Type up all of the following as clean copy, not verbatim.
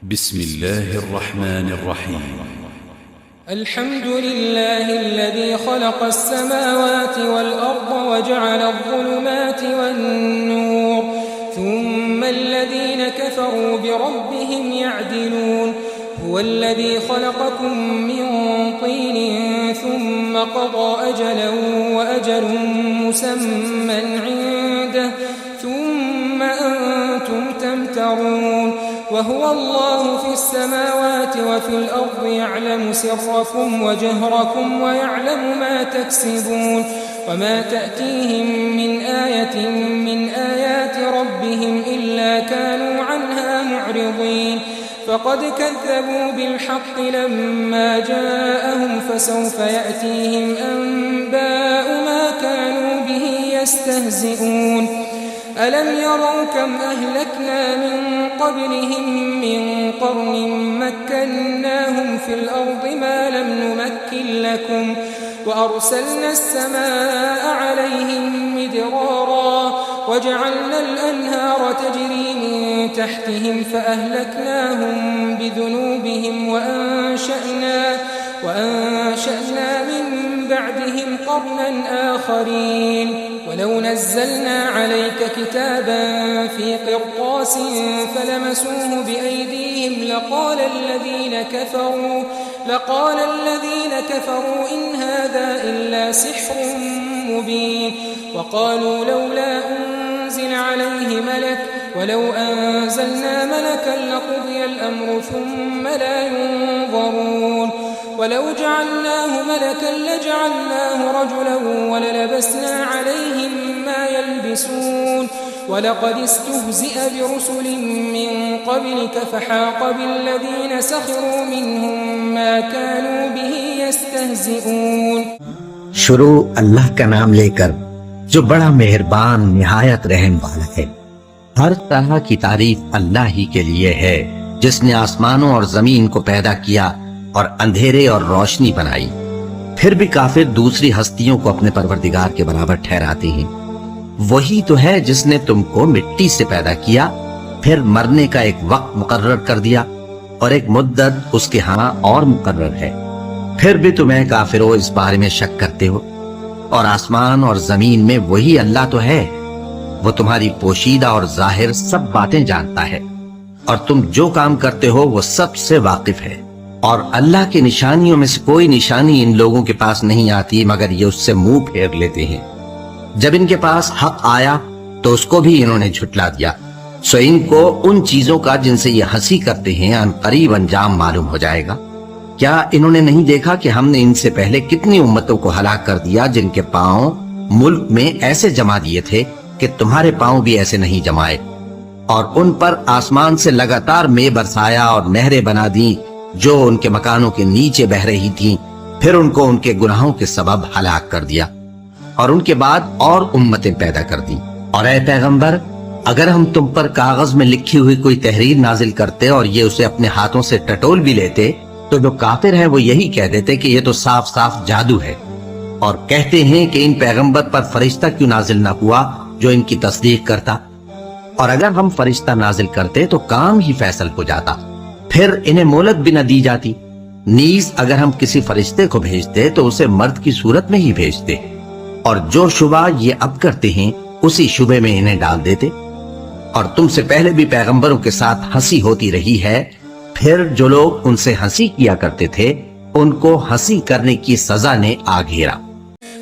بسم الله الرحمن الرحيم. الحمد لله الذي خلق السماوات والأرض وجعل الظلمات والنور ثم الذين كفروا بربهم يعدلون هو الذي خلقكم من طين ثم قضى أجلا وأجل مسمى عنده ثم أنتم تمترون وهو الله في السماوات وفي الأرض يعلم سركم وجهركم ويعلم ما تكسبون وما تأتيهم من آية من آيات ربهم إلا كانوا عنها معرضين فقد كذبوا بالحق لما جاءهم فسوف يأتيهم أنباء ما كانوا به يستهزئون ألم يروا كم أهلكنا من قبلهم من قرن مكناهم في الأرض ما لم نمكن لكم وأرسلنا السماء عليهم مدرارا وجعلنا الأنهار تجري من تحتهم فأهلكناهم بذنوبهم وأنشأنا من بعدهم قرنا آخرين ولو نزلنا عليك كتابا في قرطاس فلمسوه بأيديهم لقال الذين كفروا إن هذا إلا سحر مبين وقالوا لولا أنزل عليه ملك ولو أنزلنا ملكا لقضي الأمر ثم لا ينظرون ولو جعلناه ملكا لجعلناه رجلا وللبسنا عليهم ما يلبسون ولقد استهزئ برسل من قبلك فحاق بالذين سخروا منهم ما كانوا به يستهزئون. شروع اللہ کا نام لے کر جو بڑا مہربان نہایت رحم والا ہے. ہر طرح کی تعریف اللہ ہی کے لیے ہے جس نے آسمانوں اور زمین کو پیدا کیا اور اندھیرے اور روشنی بنائی. پھر بھی کافر دوسری ہستیوں کو اپنے پروردگار کے برابر ٹھہراتے ہیں. وہی تو ہے جس نے تم کو مٹی سے پیدا کیا پھر مرنے کا ایک وقت مقرر کر دیا اور ایک مدت اس کے ہاں اور مقرر ہے. پھر بھی تمہیں کافروں اس بارے میں شک کرتے ہو. اور آسمان اور زمین میں وہی اللہ تو ہے. وہ تمہاری پوشیدہ اور ظاہر سب باتیں جانتا ہے اور تم جو کام کرتے ہو وہ سب سے واقف ہے. اور اللہ کی نشانیوں میں سے کوئی نشانی ان لوگوں کے پاس نہیں آتی مگر یہ اس سے منہ پھیر لیتے ہیں. جب ان کے پاس حق آیا تو اس کو بھی انہوں نے جھٹلا دیا. سو ان کو ان چیزوں کا جن سے یہ ہنسی کرتے ہیں ان قریب انجام معلوم ہو جائے گا. کیا انہوں نے نہیں دیکھا کہ ہم نے ان سے پہلے کتنی امتوں کو ہلاک کر دیا جن کے پاؤں ملک میں ایسے جما دیے تھے کہ تمہارے پاؤں بھی ایسے نہیں جمائے. اور ان پر آسمان سے لگاتار مے برسایا اور نہریں بنا دی جو ان کے مکانوں کے نیچے بہ رہی تھیں. پھر ان کو ان کے گناہوں کے سبب ہلاک کر دیا اور ان کے بعد اور امتیں پیدا کر دی. اور اے پیغمبر اگر ہم تم پر کاغذ میں لکھی ہوئی کوئی تحریر نازل کرتے اور یہ اسے اپنے ہاتھوں سے ٹٹول بھی لیتے تو جو کافر ہیں وہ یہی کہہ دیتے کہ یہ تو صاف صاف جادو ہے. اور کہتے ہیں کہ ان پیغمبر پر فرشتہ کیوں نازل نہ ہوا جو ان کی تصدیق کرتا. اور اگر ہم فرشتہ نازل کرتے تو کام ہی فیصل ہو جاتا پھر انہیں مہلت بھی نہ دی جاتی. نیز اگر ہم کسی فرشتے کو بھیجتے تو اسے مرد کی صورت میں ہی بھیجتے اور جو شبہ یہ اب کرتے ہیں اسی شبے میں انہیں ڈال دیتے. اور تم سے پہلے بھی پیغمبروں کے ساتھ ہنسی ہوتی رہی ہے. پھر جو لوگ ان سے ہنسی کیا کرتے تھے ان کو ہنسی کرنے کی سزا نے آ گھیرا.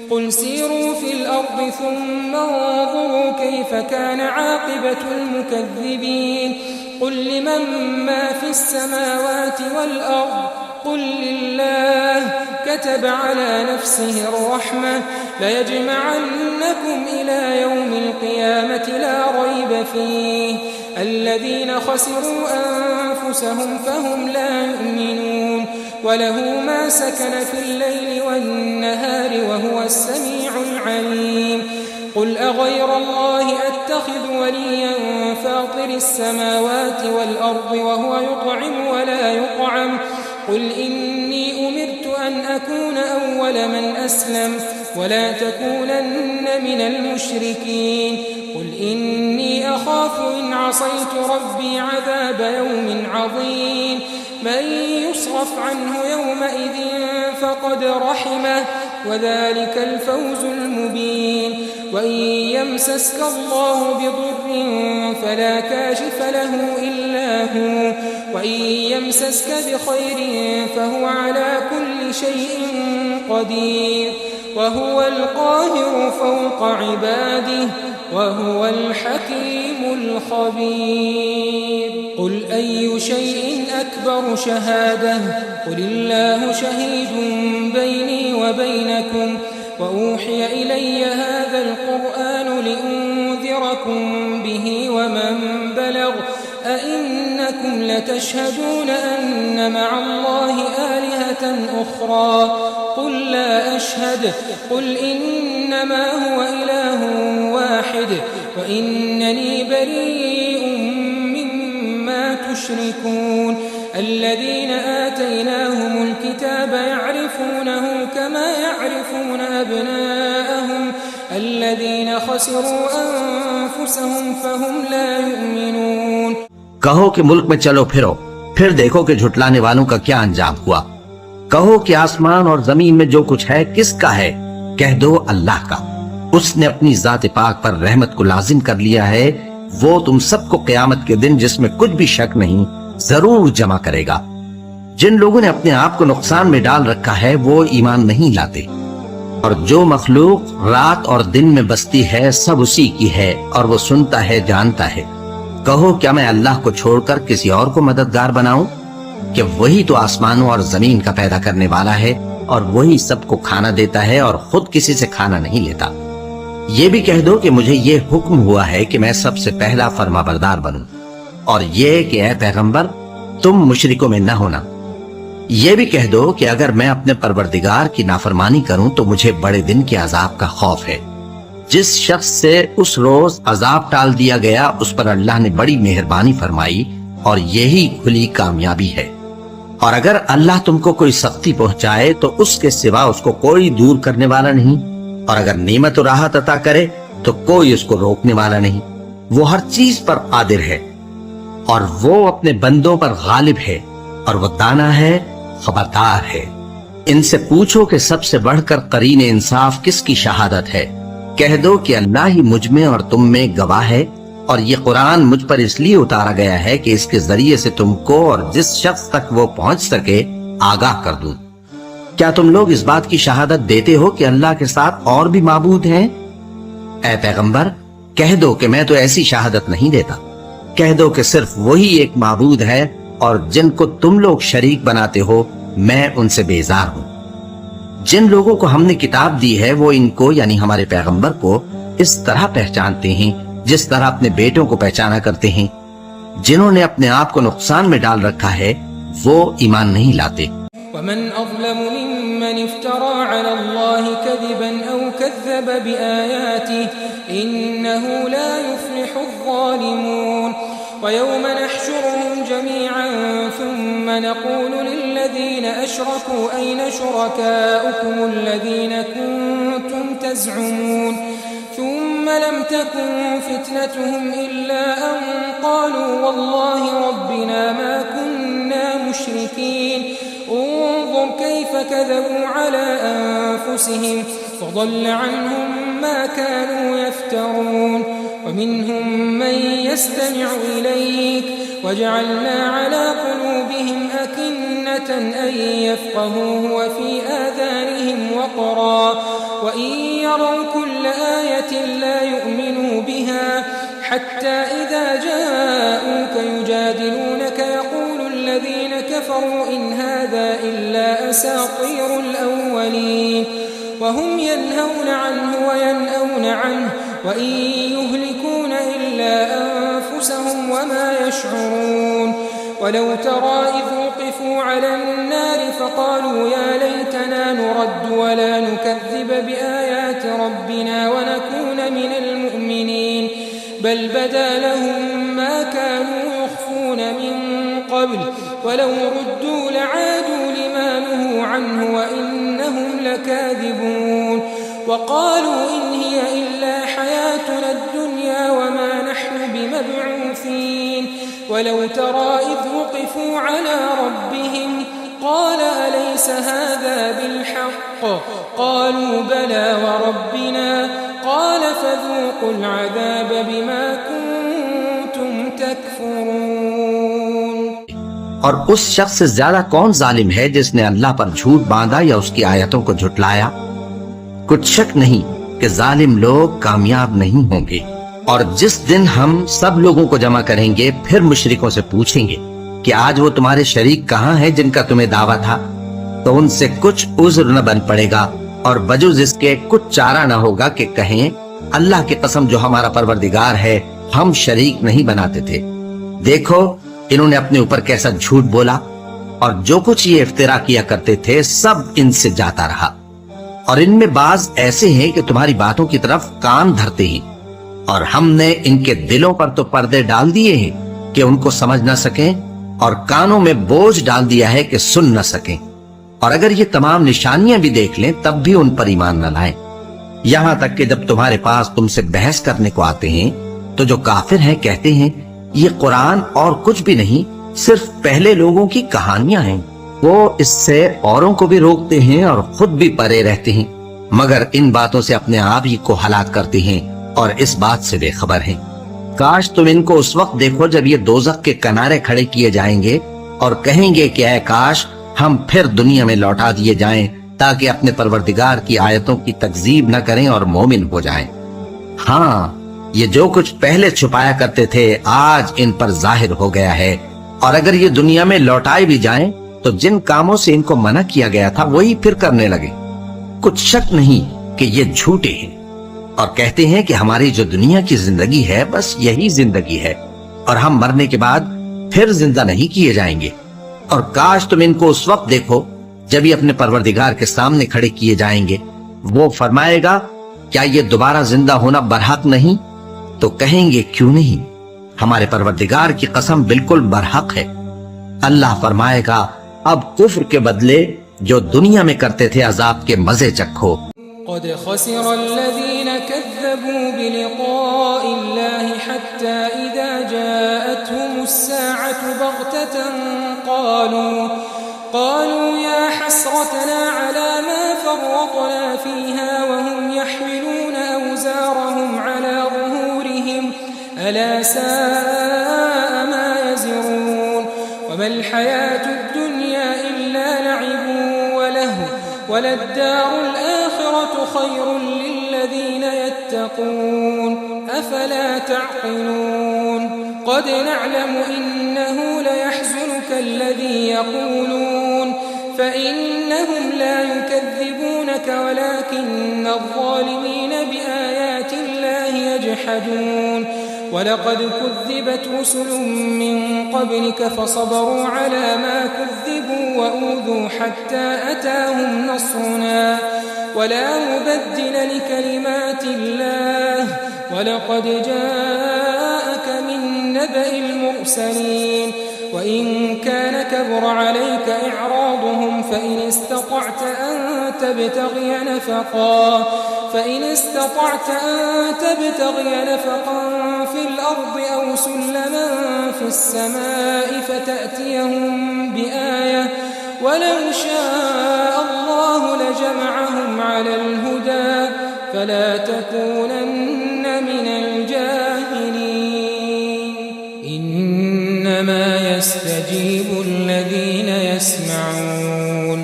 قل سیروا فی الارض ثم انظروا کیف کان عاقبۃ المکذبین. قل لمن ما فی السماوات والارض قل للہ كتب على نفسه الرحمة ليجمعنكم إلى يوم القيامة لا ريب فيه الذين خسروا أنفسهم فهم لا يؤمنون وله ما سكن في الليل والنهار وهو السميع العليم. قل أغير الله أتخذ وليا فاطر السماوات والأرض وهو يطعم ولا يطعم. قل إني أمرت أن أكون أول من أسلم ولا تكونن من المشركين. قل إني أخاف إن عصيت ربي عذاب يوم عظيم من يصرف عنه يومئذ فقد رحمه وذلك الفوز المبين وإن يمسسك الله بضر فلا كاشف له إلا هو وإن يمسسك بخير فهو على كل شيء قدير وهو القاهر فوق عباده وهو الحكيم الخبير قل أي شيء أكبر شهادة قل الله شهيد بيني وبينكم وأوحي إلي هذا القرآن لأنذركم به ومن بلغ أئنكم لتشهدون أن مع الله آلهة أخرى قل لا أشهد قل إنما هو إله واحد وإنني بريء مما تشركون الذين آتيناهم الكتاب يعرفونه كما يعرفون أبناءهم الذين خسروا أنفسهم فهم لا يؤمنون کہو کہ ملک میں چلو پھرو پھر دیکھو کہ جھٹلانے والوں کا کیا انجام ہوا کہو کہ آسمان اور زمین میں جو کچھ ہے کس کا ہے کہہ دو اللہ کا اس نے اپنی ذات پاک پر رحمت کو لازم کر لیا ہے وہ تم سب کو قیامت کے دن جس میں کچھ بھی شک نہیں ضرور جمع کرے گا جن لوگوں نے اپنے آپ کو نقصان میں ڈال رکھا ہے وہ ایمان نہیں لاتے اور جو مخلوق رات اور دن میں بستی ہے سب اسی کی ہے اور وہ سنتا ہے جانتا ہے کہو کیا میں اللہ کو چھوڑ کر کسی اور کو مددگار بناؤں کہ وہی تو آسمانوں اور زمین کا پیدا کرنے والا ہے اور وہی سب کو کھانا دیتا ہے اور خود کسی سے کھانا نہیں لیتا یہ بھی کہہ دو کہ مجھے یہ حکم ہوا ہے کہ میں سب سے پہلا فرما بردار بنوں اور یہ کہ اے پیغمبر تم مشرکوں میں نہ ہونا یہ بھی کہہ دو کہ اگر میں اپنے پروردگار کی نافرمانی کروں تو مجھے بڑے دن کے عذاب کا خوف ہے جس شخص سے اس روز عذاب ٹال دیا گیا اس پر اللہ نے بڑی مہربانی فرمائی اور یہی کھلی کامیابی ہے اور اگر اللہ تم کو کوئی سختی پہنچائے تو اس کے سوا اس کو کوئی دور کرنے والا نہیں اور اگر نعمت و راحت عطا کرے تو کوئی اس کو روکنے والا نہیں وہ ہر چیز پر قادر ہے اور وہ اپنے بندوں پر غالب ہے اور وہ دانا ہے خبردار ہے ان سے پوچھو کہ سب سے بڑھ کر قرین انصاف کس کی شہادت ہے کہہ دو کہ اللہ ہی مجھ میں اور تم میں گواہ ہے اور یہ قرآن مجھ پر اس لیے اتارا گیا ہے کہ اس کے ذریعے سے تم کو اور جس شخص تک وہ پہنچ سکے آگاہ کر دوں کیا تم لوگ اس بات کی شہادت دیتے ہو کہ اللہ کے ساتھ اور بھی معبود ہیں اے پیغمبر کہہ دو کہ میں تو ایسی شہادت نہیں دیتا کہہ دو کہ صرف وہی ایک معبود ہے اور جن کو تم لوگ شریک بناتے ہو میں ان سے بیزار ہوں جن لوگوں کو ہم نے کتاب دی ہے وہ ان کو یعنی ہمارے پیغمبر کو اس طرح پہچانتے ہیں جس طرح اپنے بیٹوں کو پہچانا کرتے ہیں جنہوں نے اپنے آپ کو نقصان میں ڈال رکھا ہے وہ ایمان نہیں لاتے ومن أظلم ممن افترى على الله كذبا أو كذب بآياته إنه لا يفلح الظالمون ويوم نحشرهم جميعا ثم نقول للذين أشركوا أين شركاؤكم الذين كنتم تزعمون ثم لم تكن فتنتهم إلا أن قالوا والله ربنا ما كنا مشركين انظر كيف كذبوا على أنفسهم فضل عنهم ما كانوا يفترون ومنهم من يستمع إليك وجعلنا على قلوبهم أكنة أن يفقهوه وفي آذانهم وقرا وإن يروا كل آية لا يؤمنوا بها حتى إذا جاءوك يجادلونك يقول الذين كفروا إن هذا إلا أساطير الأولين وهم ينهون عنه وينأون عنه وإن يهلكون إلا أنفسهم وما يشعرون ولو ترى إذ وقفوا على النار فقالوا يا ليتنا نرد ولا نكذب بآيات ربنا ونكون من المؤمنين بل بدا لهم ما كانوا يخفون من قبل ولو ردوا لعادوا لما نهوا عنه وإنهم لكاذبون وقالوا إن هي إلا حياتنا الدنيا لمبعوثين ولو ترى إذ وقفوا على ربهم قال أليس هذا بالحق قالوا بلى وربنا قال فذوقوا العذاب بما كنتم تكفرون. اور اس شخص سے زیادہ کون ظالم ہے جس نے اللہ پر جھوٹ باندھا یا اس کی آیتوں کو جھٹلایا؟ کچھ شک نہیں کہ ظالم لوگ کامیاب نہیں ہوں گے. اور جس دن ہم سب لوگوں کو جمع کریں گے پھر مشرکوں سے پوچھیں گے کہ آج وہ تمہارے شریک کہاں ہیں جن کا تمہیں دعویٰ تھا، تو ان سے کچھ عذر نہ بن پڑے گا اور بجز اس کے کچھ چارہ نہ ہوگا کہ کہیں اللہ کی قسم جو ہمارا پروردگار ہے ہم شریک نہیں بناتے تھے. دیکھو انہوں نے اپنے اوپر کیسا جھوٹ بولا، اور جو کچھ یہ افترا کیا کرتے تھے سب ان سے جاتا رہا. اور ان میں بعض ایسے ہیں کہ تمہاری باتوں کی طرف کان دھرتے ہیں، اور ہم نے ان کے دلوں پر تو پردے ڈال دیے ہیں کہ ان کو سمجھ نہ سکیں، اور کانوں میں بوجھ ڈال دیا ہے کہ سن نہ سکیں. اور اگر یہ تمام نشانیاں بھی دیکھ لیں تب بھی ان پر ایمان نہ لائیں. یہاں تک کہ جب تمہارے پاس تم سے بحث کرنے کو آتے ہیں تو جو کافر ہیں کہتے ہیں یہ قرآن اور کچھ بھی نہیں، صرف پہلے لوگوں کی کہانیاں ہیں. وہ اس سے اوروں کو بھی روکتے ہیں اور خود بھی پرے رہتے ہیں، مگر ان باتوں سے اپنے آپ ہی کو ہلاک کرتے ہیں اور اس بات سے بے خبر ہیں. کاش تم ان کو اس وقت دیکھو جب یہ دوزخ کے کنارے کھڑے کیے جائیں گے اور کہیں گے کہ اے کاش ہم پھر دنیا میں لوٹا دیے جائیں تاکہ اپنے پروردگار کی آیتوں کی تکذیب نہ کریں اور مومن ہو جائیں. ہاں یہ جو کچھ پہلے چھپایا کرتے تھے آج ان پر ظاہر ہو گیا ہے، اور اگر یہ دنیا میں لوٹائے بھی جائیں تو جن کاموں سے ان کو منع کیا گیا تھا وہی پھر کرنے لگے. کچھ شک نہیں کہ یہ جھوٹے ہیں اور کہتے ہیں کہ ہماری جو دنیا کی زندگی ہے بس یہی زندگی ہے اور ہم مرنے کے بعد پھر زندہ نہیں کیے جائیں گے. اور کاش تم ان کو اس وقت دیکھو جب یہ اپنے پروردگار کے سامنے کھڑے کیے جائیں گے. وہ فرمائے گا کیا یہ دوبارہ زندہ ہونا برحق نہیں؟ تو کہیں گے کیوں نہیں، ہمارے پروردگار کی قسم بالکل برحق ہے. اللہ فرمائے گا اب کفر کے بدلے جو دنیا میں کرتے تھے عذاب کے مزے چکھو. قد خسر الذين كذبوا بلقاء الله حتى إذا جاءتهم الساعة بغتة قالوا يا حسرتنا على ما فرطنا فيها وهم يحملون أوزارهم على ظهورهم ألا ساء ما يزرون. وما الحياة الدنيا إلا لعب ولهو وللدار الآخرة خير للذين يتقون أفلا تعقلون. قد نعلم إنه ليحزنك الذي يقولون فإنهم لا يكذبونك ولكن الظالمين بآيات الله يجحدون. ولقد كذبت رسل من قبلك فصبروا على ما كذبوا وأوذوا حتى أتاهم نصرنا ولا مبدل لكلمات الله ولقد جاءك من نبأ المرسلين. وإن كان كبر عليك إعراضهم فإن استطعت أن تبتغي نفقا في الأرض أو سلما في السماء فتأتيهم بآية ولو شاء الله لجمعهم على الهدى فلا تكونن من الجاهلين. إنما يستجيب الذين يسمعون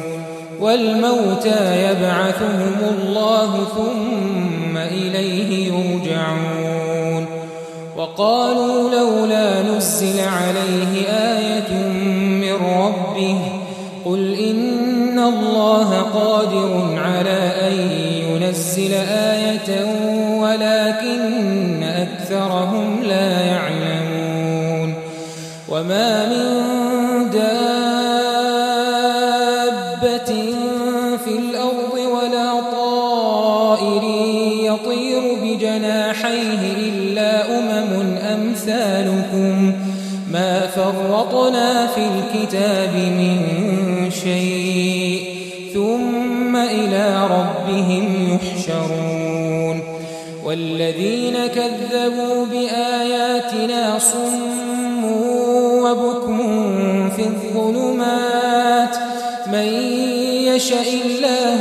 والموتى يبعثهم الله ثم إليه يرجعون. وقالوا لولا نزل عليه آية من ربه قل إن الله قادر على أن ينزل آية ولكن أكثرهم لا يعلمون. وما من دابة في الأرض ولا طائر يطير بجناحيه إلا أمثالكم ما فرطنا في الكتاب من شيء ثم إلى ربهم يحشرون. والذين كذبوا بآياتنا صم وبكم في الظلمات من يشاء الله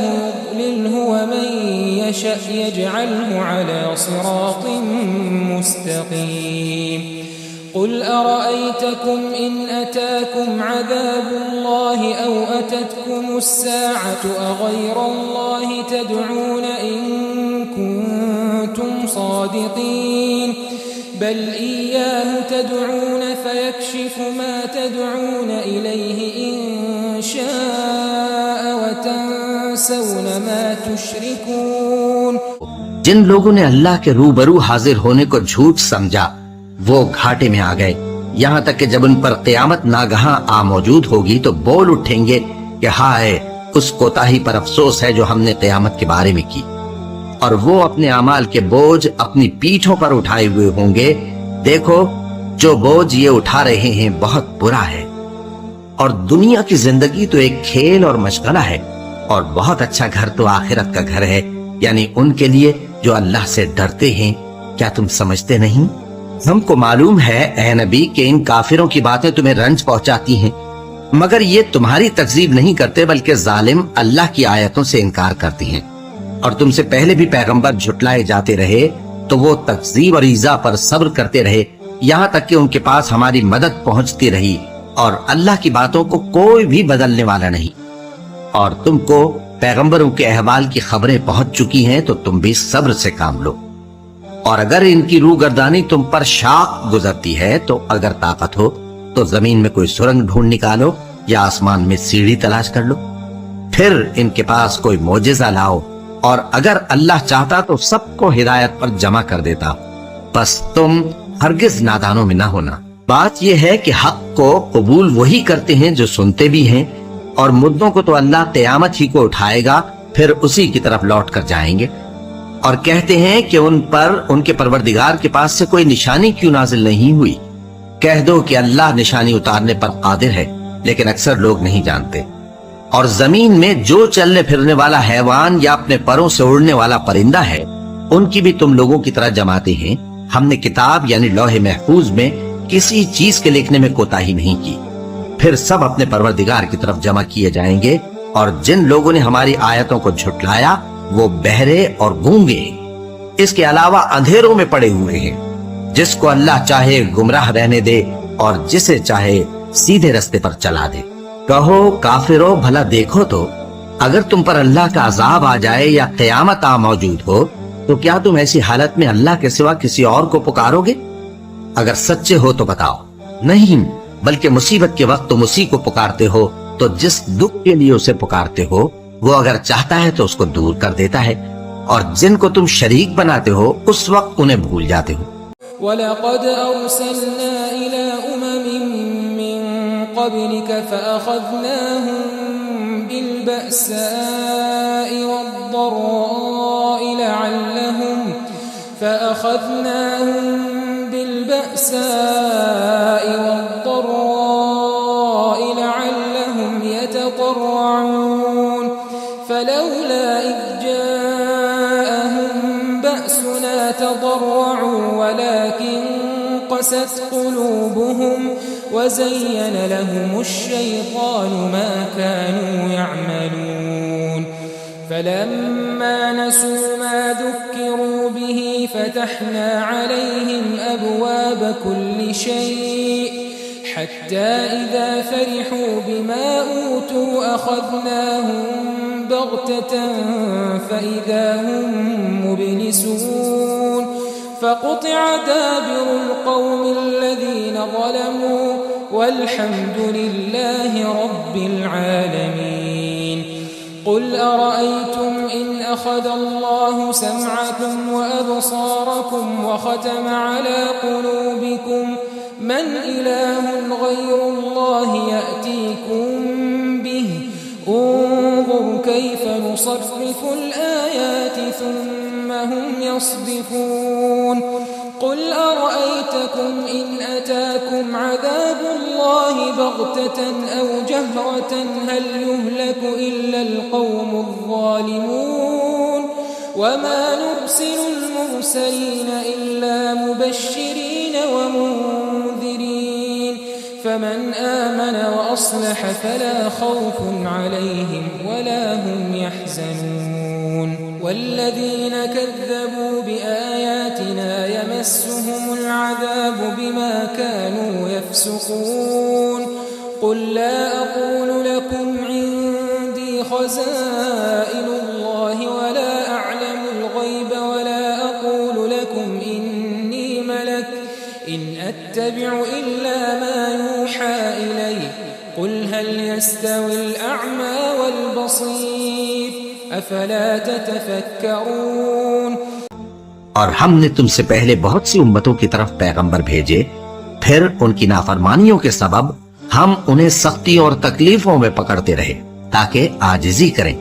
يضلله ومن يشاء يجعله على صراط مستقيم قل أرأيتكم إن أتاكم عذاب الله أو أتتكم الساعة أغير الله تدعون إن كنتم صادقين بل إياه تدعون فيكشف ما تدعون إليه إن شاء وتنسون ما تشركون. جن لوگوں نے اللہ کے روبرو حاضر ہونے کو جھوٹ سمجھا وہ گھاٹے میں آ گئے، یہاں تک کہ جب ان پر قیامت ناگہاں آ موجود ہوگی تو بول اٹھیں گے کہ ہائے اس کوتاہی پر افسوس ہے جو ہم نے قیامت کے بارے میں کی، اور وہ اپنے اعمال کے بوجھ اپنی پیٹھوں پر اٹھائے ہوئے ہوں گے. دیکھو جو بوجھ یہ اٹھا رہے ہیں بہت برا ہے، اور دنیا کی زندگی تو ایک کھیل اور مشغلہ ہے، اور بہت اچھا گھر تو آخرت کا گھر ہے، یعنی ان کے لیے جو اللہ سے ڈرتے ہیں. کیا تم سمجھتے نہیں؟ ہم کو معلوم ہے اے نبی کہ ان کافروں کی باتیں تمہیں رنج پہنچاتی ہیں، مگر یہ تمہاری تکذیب نہیں کرتے بلکہ ظالم اللہ کی آیتوں سے انکار کرتی ہیں. اور تم سے پہلے بھی پیغمبر جھٹلائے جاتے رہے تو وہ تکذیب اور ایذا پر صبر کرتے رہے یہاں تک کہ ان کے پاس ہماری مدد پہنچتی رہی، اور اللہ کی باتوں کو کوئی بھی بدلنے والا نہیں. اور تم کو پیغمبروں کے احوال کی خبریں پہنچ چکی ہیں تو تم بھی صبر سے کام لو. اور اگر ان کی روگردانی تم پر شاق گزرتی ہے تو اگر طاقت ہو تو زمین میں کوئی سرنگ ڈھونڈ نکالو یا آسمان میں سیڑھی تلاش کر لو، پھر ان کے پاس کوئی معجزہ لاؤ، اور اگر اللہ چاہتا تو سب کو ہدایت پر جمع کر دیتا. بس تم ہرگز نادانوں میں نہ ہونا. بات یہ ہے کہ حق کو قبول وہی کرتے ہیں جو سنتے بھی ہیں، اور مردوں کو تو اللہ قیامت ہی کو اٹھائے گا، پھر اسی کی طرف لوٹ کر جائیں گے. اور کہتے ہیں کہ ان پر ان کے پروردگار کے پاس سے کوئی نشانی کیوں نازل نہیں ہوئی. کہہ دو کہ اللہ نشانی اتارنے پر قادر ہے، لیکن اکثر لوگ نہیں جانتے. اور زمین میں جو چلنے پھرنے والا حیوان یا اپنے پروں سے اڑنے والا پرندہ ہے ان کی بھی تم لوگوں کی طرح جماتے ہیں. ہم نے کتاب یعنی لوح محفوظ میں کسی چیز کے لکھنے میں کوتاہی نہیں کی. پھر سب اپنے پروردگار کی طرف جمع کیے جائیں گے. اور جن لوگوں نے ہماری آیتوں کو جھٹلایا وہ بہرے اور گونگے، اس کے علاوہ اندھیروں میں پڑے ہوئے ہیں. جس کو اللہ چاہے گمراہ رہنے دے اور جسے چاہے سیدھے رستے پر چلا دے. کہو کافرو بھلا دیکھو تو اگر تم پر اللہ کا عذاب آ جائے یا قیامت آ موجود ہو تو کیا تم ایسی حالت میں اللہ کے سوا کسی اور کو پکارو گے؟ اگر سچے ہو تو بتاؤ. نہیں، بلکہ مصیبت کے وقت تم اسی کو پکارتے ہو، تو جس دکھ کے لیے اسے پکارتے ہو وہ اگر چاہتا ہے تو اس کو دور کر دیتا ہے، اور جن کو تم شریک بناتے ہو اس وقت انہیں بھول جاتے ہو. وَلَقَدْ أَرْسَلْنَا إِلَىٰ أُمَمٍ مِّن قَبْلِكَ فَأَخَذْنَاهُم بِالْبَأْسَاءِ وَالضَّرَّاءِ لَعَلَّهُمْ يَتَضَرَّعُونَ فَلَوْلَا إِذْ جَاءَهُم بَأْسُنَا تَضَرَّعُوا وَلَكِن قَسَتْ قُلُوبُهُمْ وَزَيَّنَ لَهُمُ الشَّيْطَانُ مَا كَانُوا يَعْمَلُونَ فَلَمَّا نَسُوا مَا ذُكِّرُوا بِهِ فَتَحْنَا عَلَيْهِمْ أَبْوَابَ كُلِّ شَيْءٍ حَتَّى إِذَا فَرِحُوا بِمَا أُوتُوا أَخَذْنَاهُمْ بَغْتَةً فَإِذَا هُمْ مُبْلِسُونَ فَقُطِعَ دَابِرُ الْقَوْمِ الَّذِينَ ظَلَمُوا وَالْحَمْدُ لِلَّهِ رَبِّ الْعَالَمِينَ. قُلْ أَرَأَيْتُمْ إِنْ أَخَذَ اللَّهُ سَمْعَكُمْ وَأَبْصَارَكُمْ وَخَتَمَ عَلَى قُلُوبِكُمْ مَنْ إِلَٰهٌ غَيْرُ اللَّهِ يَأْتِيكُمْ بِهِ انظُرْ كَيْفَ نُصَرِّفُ الْآيَاتِ ثُمَّ هُمْ يَصْدِفُونَ. قُلْ أَرَأَيْتَكُمْ إِنْ أَتَاكُمْ عَذَابُ اللَّهِ بَغْتَةً أَوْ جَهْرَةً هَلْ يُهْلَكُ إِلَّا الْقَوْمُ الظَّالِمُونَ. وما نرسل المرسلين إلا مبشرين ومنذرين فمن آمن وأصلح فلا خوف عليهم ولا هم يحزنون والذين كذبوا بآياتنا يمسهم العذاب بما كانوا يفسقون قل لا أقول لكم عندي خزائن الله ولا أعلم الغيب ولا أقول لكم إني ملك إن أتبع إلا ما يوحى إلي قل هل يستوي الأعمى والبصير أفلا تتفكرون اور ہم نے تم سے پہلے بہت سی امتوں کی طرف پیغمبر بھیجے، پھر ان کی نافرمانیوں کے سبب ہم انہیں سختی اور تکلیفوں میں پکڑتے رہے تاکہ عاجزی کریں،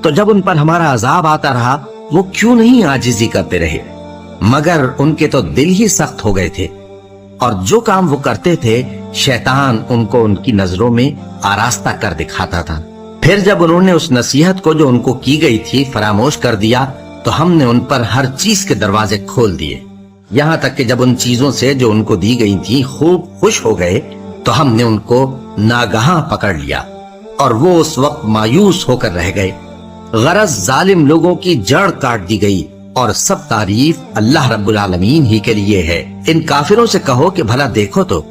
تو جب ان پر ہمارا عذاب آتا رہا وہ کیوں نہیں عاجزی کرتے رہے، مگر ان کے تو دل ہی سخت ہو گئے تھے، اور جو کام وہ کرتے تھے شیطان ان کو ان کی نظروں میں آراستہ کر دکھاتا تھا۔ پھر جب انہوں نے اس نصیحت کو جو ان کو کی گئی تھی فراموش کر دیا تو ہم نے ان پر ہر چیز کے دروازے کھول دیے، یہاں تک کہ جب ان چیزوں سے جو ان کو دی گئی تھی خوب خوش ہو گئے تو ہم نے ان کو ناگہاں پکڑ لیا اور وہ اس وقت مایوس ہو کر رہ گئے۔ غرض ظالم لوگوں کی جڑ کاٹ دی گئی اور سب تعریف اللہ رب العالمین ہی کے لیے ہے۔ ان کافروں سے کہو کہ بھلا دیکھو تو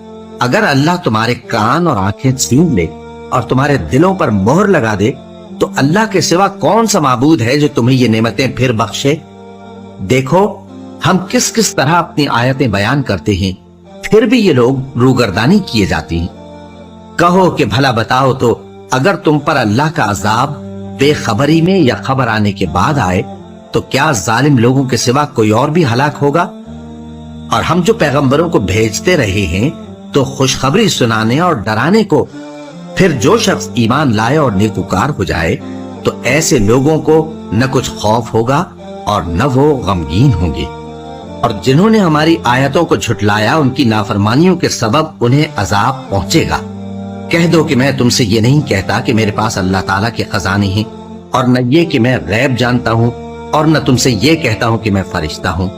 اگر اللہ تمہارے کان اور آنکھیں چھین لے اور تمہارے دلوں پر مہر لگا دے تو اللہ کے سوا کون سا معبود ہے جو تمہیں یہ نعمتیں پھر بخشے؟ دیکھو ہم کس کس طرح اپنی آیتیں بیان کرتے ہیں، پھر بھی یہ لوگ روگردانی کیے جاتی ہیں۔ کہو کہ بھلا بتاؤ تو اگر تم پر اللہ کا عذاب بے خبری میں یا خبر آنے کے بعد آئے تو کیا ظالم لوگوں کے سوا کوئی اور بھی ہلاک ہوگا؟ اور ہم جو پیغمبروں کو بھیجتے رہے ہیں تو خوشخبری سنانے اور ڈرانے کو، پھر جو شخص ایمان لائے اور نیکوکار ہو جائے تو ایسے لوگوں کو نہ کچھ خوف ہوگا اور نہ وہ غمگین ہوں گے، اور جنہوں نے ہماری آیتوں کو جھٹلایا ان کی نافرمانیوں کے سبب انہیں عذاب پہنچے گا۔ کہہ دو کہ میں تم سے یہ نہیں کہتا کہ میرے پاس اللہ تعالیٰ کے خزانے ہیں، اور نہ یہ کہ میں غیب جانتا ہوں، اور نہ تم سے یہ کہتا ہوں کہ میں فرشتہ ہوں۔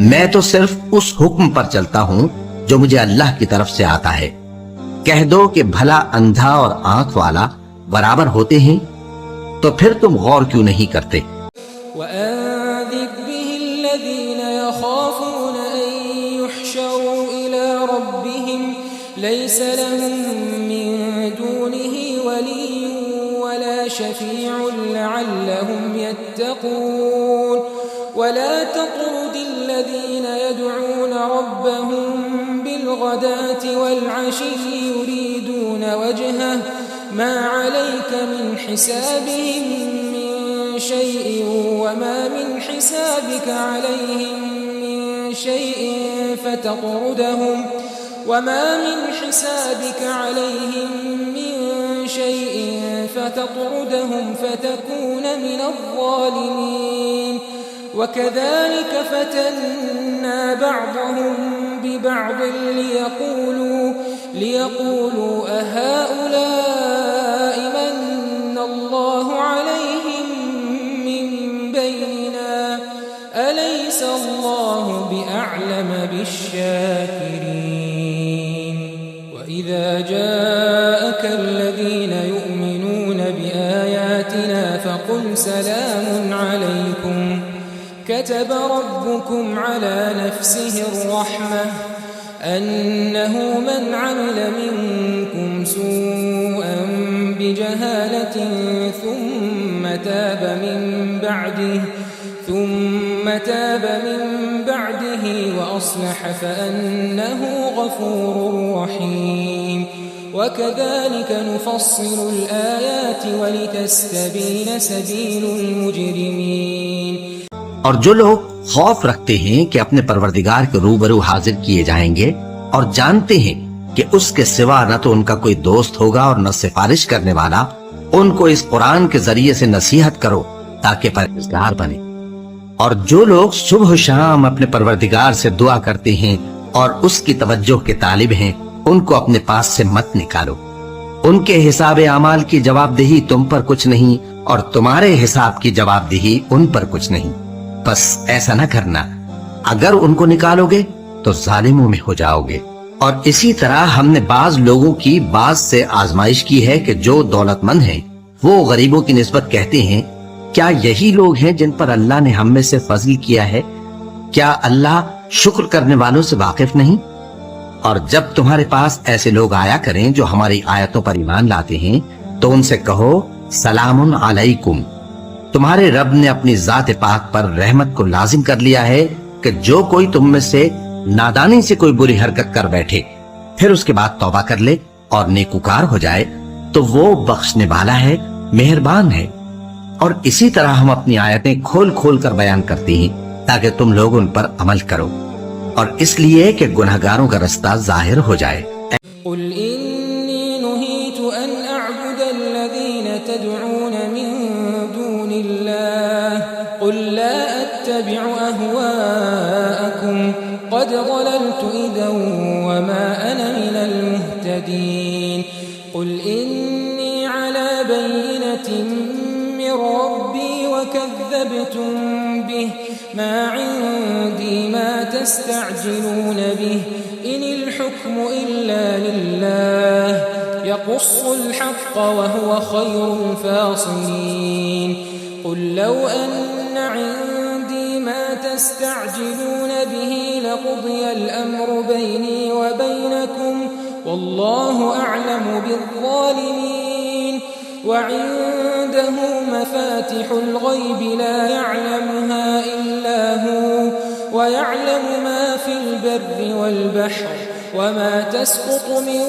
میں تو صرف اس حکم پر چلتا ہوں جو مجھے اللہ کی طرف سے آتا ہے۔ کہہ دو کہ بھلا اندھا اور آنکھ والا برابر ہوتے ہیں؟ تو پھر تم غور کیوں نہیں کرتے؟ وَأَنذِرْ بِهِ الَّذِينَ يَخَافُونَ أَن يُحْشَرُوا إِلَى رَبِّهِمْ لَيْسَ لَهُم مِّن دُونِهِ وَلِيٌّ وَلَا شَفِيعٌ لَّعَلَّهُمْ يَتَّقُونَ وَلَا تَطْرُدِ الَّذِينَ يَدْعُونَ رَبَّهُم بِالْغَدَاةِ وَالْعَشِيِّ يُرِيدُونَ وَجْهَهُ مَا عَلَيْكَ مِنْ حِسَابِهِم مِّن شَيْءٍ وَمَا مِنْ حِسَابِكَ عَلَيْهِم مِّن شَيْءٍ فتطردهم فتكون من الظالمين وكذلك فتنا بعضهم ببعض ليقولوا أهؤلاء من الله عليهم من بيننا أليس الله بأعلم بالشاكرين وإذا جاءك الذين يؤمنون بآياتنا فقل سلام عليكم كتب ربكم على نفسه الرحمة أنه من عمل منكم سوءا بجهالة ثم تاب من بعده وأصلح فأنه غفور رحيم وكذلك نفصل الآيات ولتستبين سبيل المجرمين۔ اور جو لوگ خوف رکھتے ہیں کہ اپنے پروردگار کے روبرو حاضر کیے جائیں گے اور جانتے ہیں کہ اس کے سوا نہ تو ان کا کوئی دوست ہوگا اور نہ سفارش کرنے والا، ان کو اس قرآن کے ذریعے سے نصیحت کرو تاکہ پرہیزگار بنے۔ اور جو لوگ صبح و شام اپنے پروردگار سے دعا کرتے ہیں اور اس کی توجہ کے طالب ہیں، ان کو اپنے پاس سے مت نکالو۔ ان کے حساب اعمال کی جواب دہی تم پر کچھ نہیں اور تمہارے حساب کی جواب دہی ان پر کچھ نہیں. بس ایسا نہ کرنا، اگر ان کو نکالو گے تو ظالموں میں ہو جاؤ گے. اور اسی طرح ہم نے بعض لوگوں کی بعض سے آزمائش کی ہے کہ جو دولت مند ہیں وہ غریبوں کی نسبت کہتے ہیں کیا یہی لوگ ہیں جن پر اللہ نے ہم میں سے فضل کیا ہے؟ کیا اللہ شکر کرنے والوں سے واقف نہیں؟ اور جب تمہارے پاس ایسے لوگ آیا کریں جو ہماری آیتوں پر ایمان لاتے ہیں تو ان سے کہو سلام علیکم. تمہارے رب نے اپنی ذات پاک پر رحمت کو لازم کر لیا ہے کہ جو کوئی تم میں سے نادانی سے کوئی بری حرکت کر بیٹھے پھر اس کے بعد توبہ کر لے اور نیکوکار ہو جائے تو وہ بخشنے والا ہے، مہربان ہے. اور اسی طرح ہم اپنی آیتیں کھول کھول کر بیان کرتے ہیں تاکہ تم لوگ ان پر عمل کرو، اور اس لیے کہ گناہگاروں کا رستہ ظاہر ہو جائے. قل انی نہیت ان اعبد الذین تدعون من دون اللہ قل لا اتبع اہواءکم قد ضللت اذا وما انا من المهتدین قل انی علی بینۃ من ربی وکذبتم به ما عندي ما تستعجلون به إن الحكم إلا لله يقص الحق وهو خير الفاصلين قل لو أن عندي ما تستعجلون به لقضي الأمر بيني وبينكم والله أعلم بالظالمين وعنده مفاتح الغيب لا يعلمها إلا هو ويعلم ما في البر والبحر وما تسقط من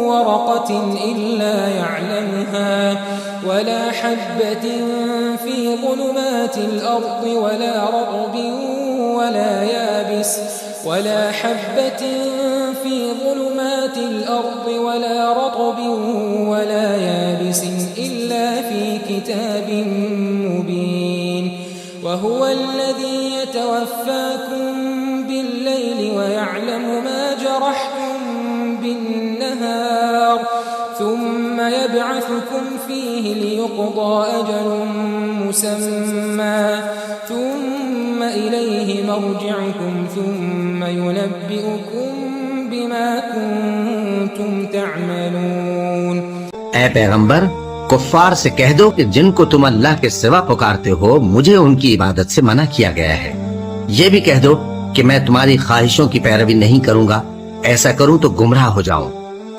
ورقة إلا يعلمها ولا حبة في ظلمات الأرض ولا رطب ولا يابس ولا حبة في ظلمات الأرض ولا رطب ولا يابس إلا في كتاب مبين وهو الذي يتوفاكم بالليل ويعلم ما جرحتم بالنهار ثم يبعثكم فيه ليقضى أجل مسمى ثم إليه مرجعكم ثم ينبئكم بما كنتم تعملون. اے پیغمبر کفار سے کہہ دو کہ جن کو تم اللہ کے سوا پکارتے ہو مجھے ان کی عبادت سے منع کیا گیا ہے. یہ بھی کہہ دو کہ میں تمہاری خواہشوں کی پیروی نہیں کروں گا، ایسا کروں تو گمراہ ہو جاؤں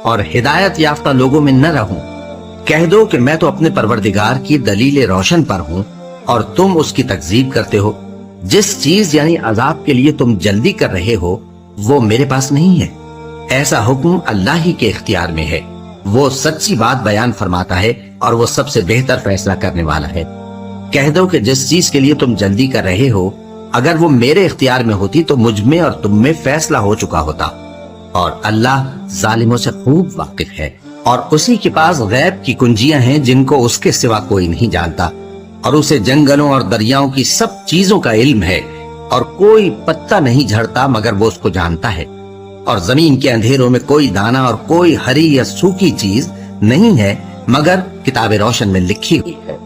اور ہدایت یافتہ لوگوں میں نہ رہوں. کہہ دو کہ میں تو اپنے پروردگار کی دلیل روشن پر ہوں اور تم اس کی تکذیب کرتے ہو. جس چیز یعنی عذاب کے لیے تم جلدی کر رہے ہو وہ میرے پاس نہیں ہے، ایسا حکم اللہ ہی کے اختیار میں ہے. وہ سچی بات بیان فرماتا ہے اور وہ سب سے بہتر فیصلہ کرنے والا ہے. کہہ دو کہ جس چیز کے لیے تم جلدی کر رہے ہو اگر وہ میرے اختیار میں ہوتی تو مجھ میں اور تم میں فیصلہ ہو چکا ہوتا، اور اللہ ظالموں سے خوب واقف ہے. اور اسی کے پاس غیب کی کنجیاں ہیں جن کو اس کے سوا کوئی نہیں جانتا، اور اسے جنگلوں اور دریاؤں کی سب چیزوں کا علم ہے، اور کوئی پتا نہیں جھڑتا مگر وہ اس کو جانتا ہے. اور زمین کے اندھیروں میں کوئی دانہ اور کوئی ہری یا سوکھی چیز نہیں ہے مگر کتاب روشن میں لکھی ہوئی ہے.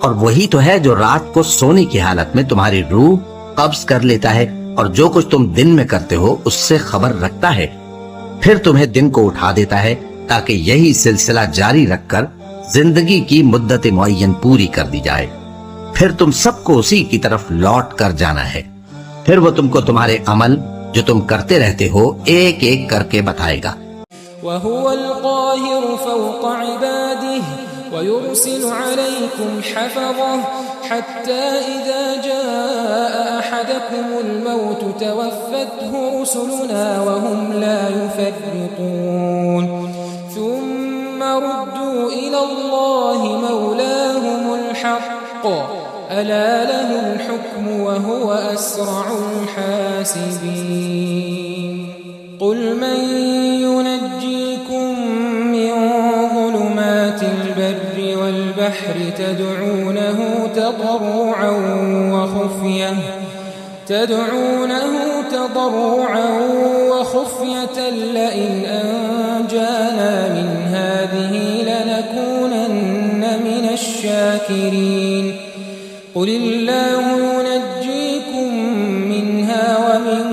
اور وہی تو ہے جو رات کو سونے کی حالت میں تمہاری روح قبض کر لیتا ہے اور جو کچھ تم دن میں کرتے ہو اس سے خبر رکھتا ہے، پھر تمہیں دن کو اٹھا دیتا ہے تاکہ یہی سلسلہ جاری رکھ کر زندگی کی مدت معین پوری کر دی جائے. پھر تم سب کو اسی کی طرف لوٹ کر جانا ہے. پھر وہ تم کو تمہارے عمل جو تم کرتے رہتے ہو ایک ایک کر کے بتائے گا. وَهُوَ الْقَاهِرُ فَوْقَ عِبَادِهِ وَيُرْسِلُ عَلَيْكُمْ حَفَظَةً حَتَّى إِذَا جَاءَ أَحَدَكُمُ الْمَوْتُ تَوَفَّتْهُ رُسُلُنَا وَهُمْ لَا يُفَرِّطُونَ ثُمَّ رُدُّوا إِلَى اللَّهِ مَوْلَاهُمُ الْحَقِّ أَلَا لَهُ الْحُكْمُ وَهُوَ أَسْرَعُ الْحَاسِبِينَ. قُلْ مَنْ يُنَجِّيكُمْ مِنْ ظُلُمَاتِ الْبَرِّ وَالْبَحْرِ تدعونه تضرعا وخفية لئن أنجانا من هذه لنكونن من الشاكرين. الشاكرين قل الله ينجيكم منها ومن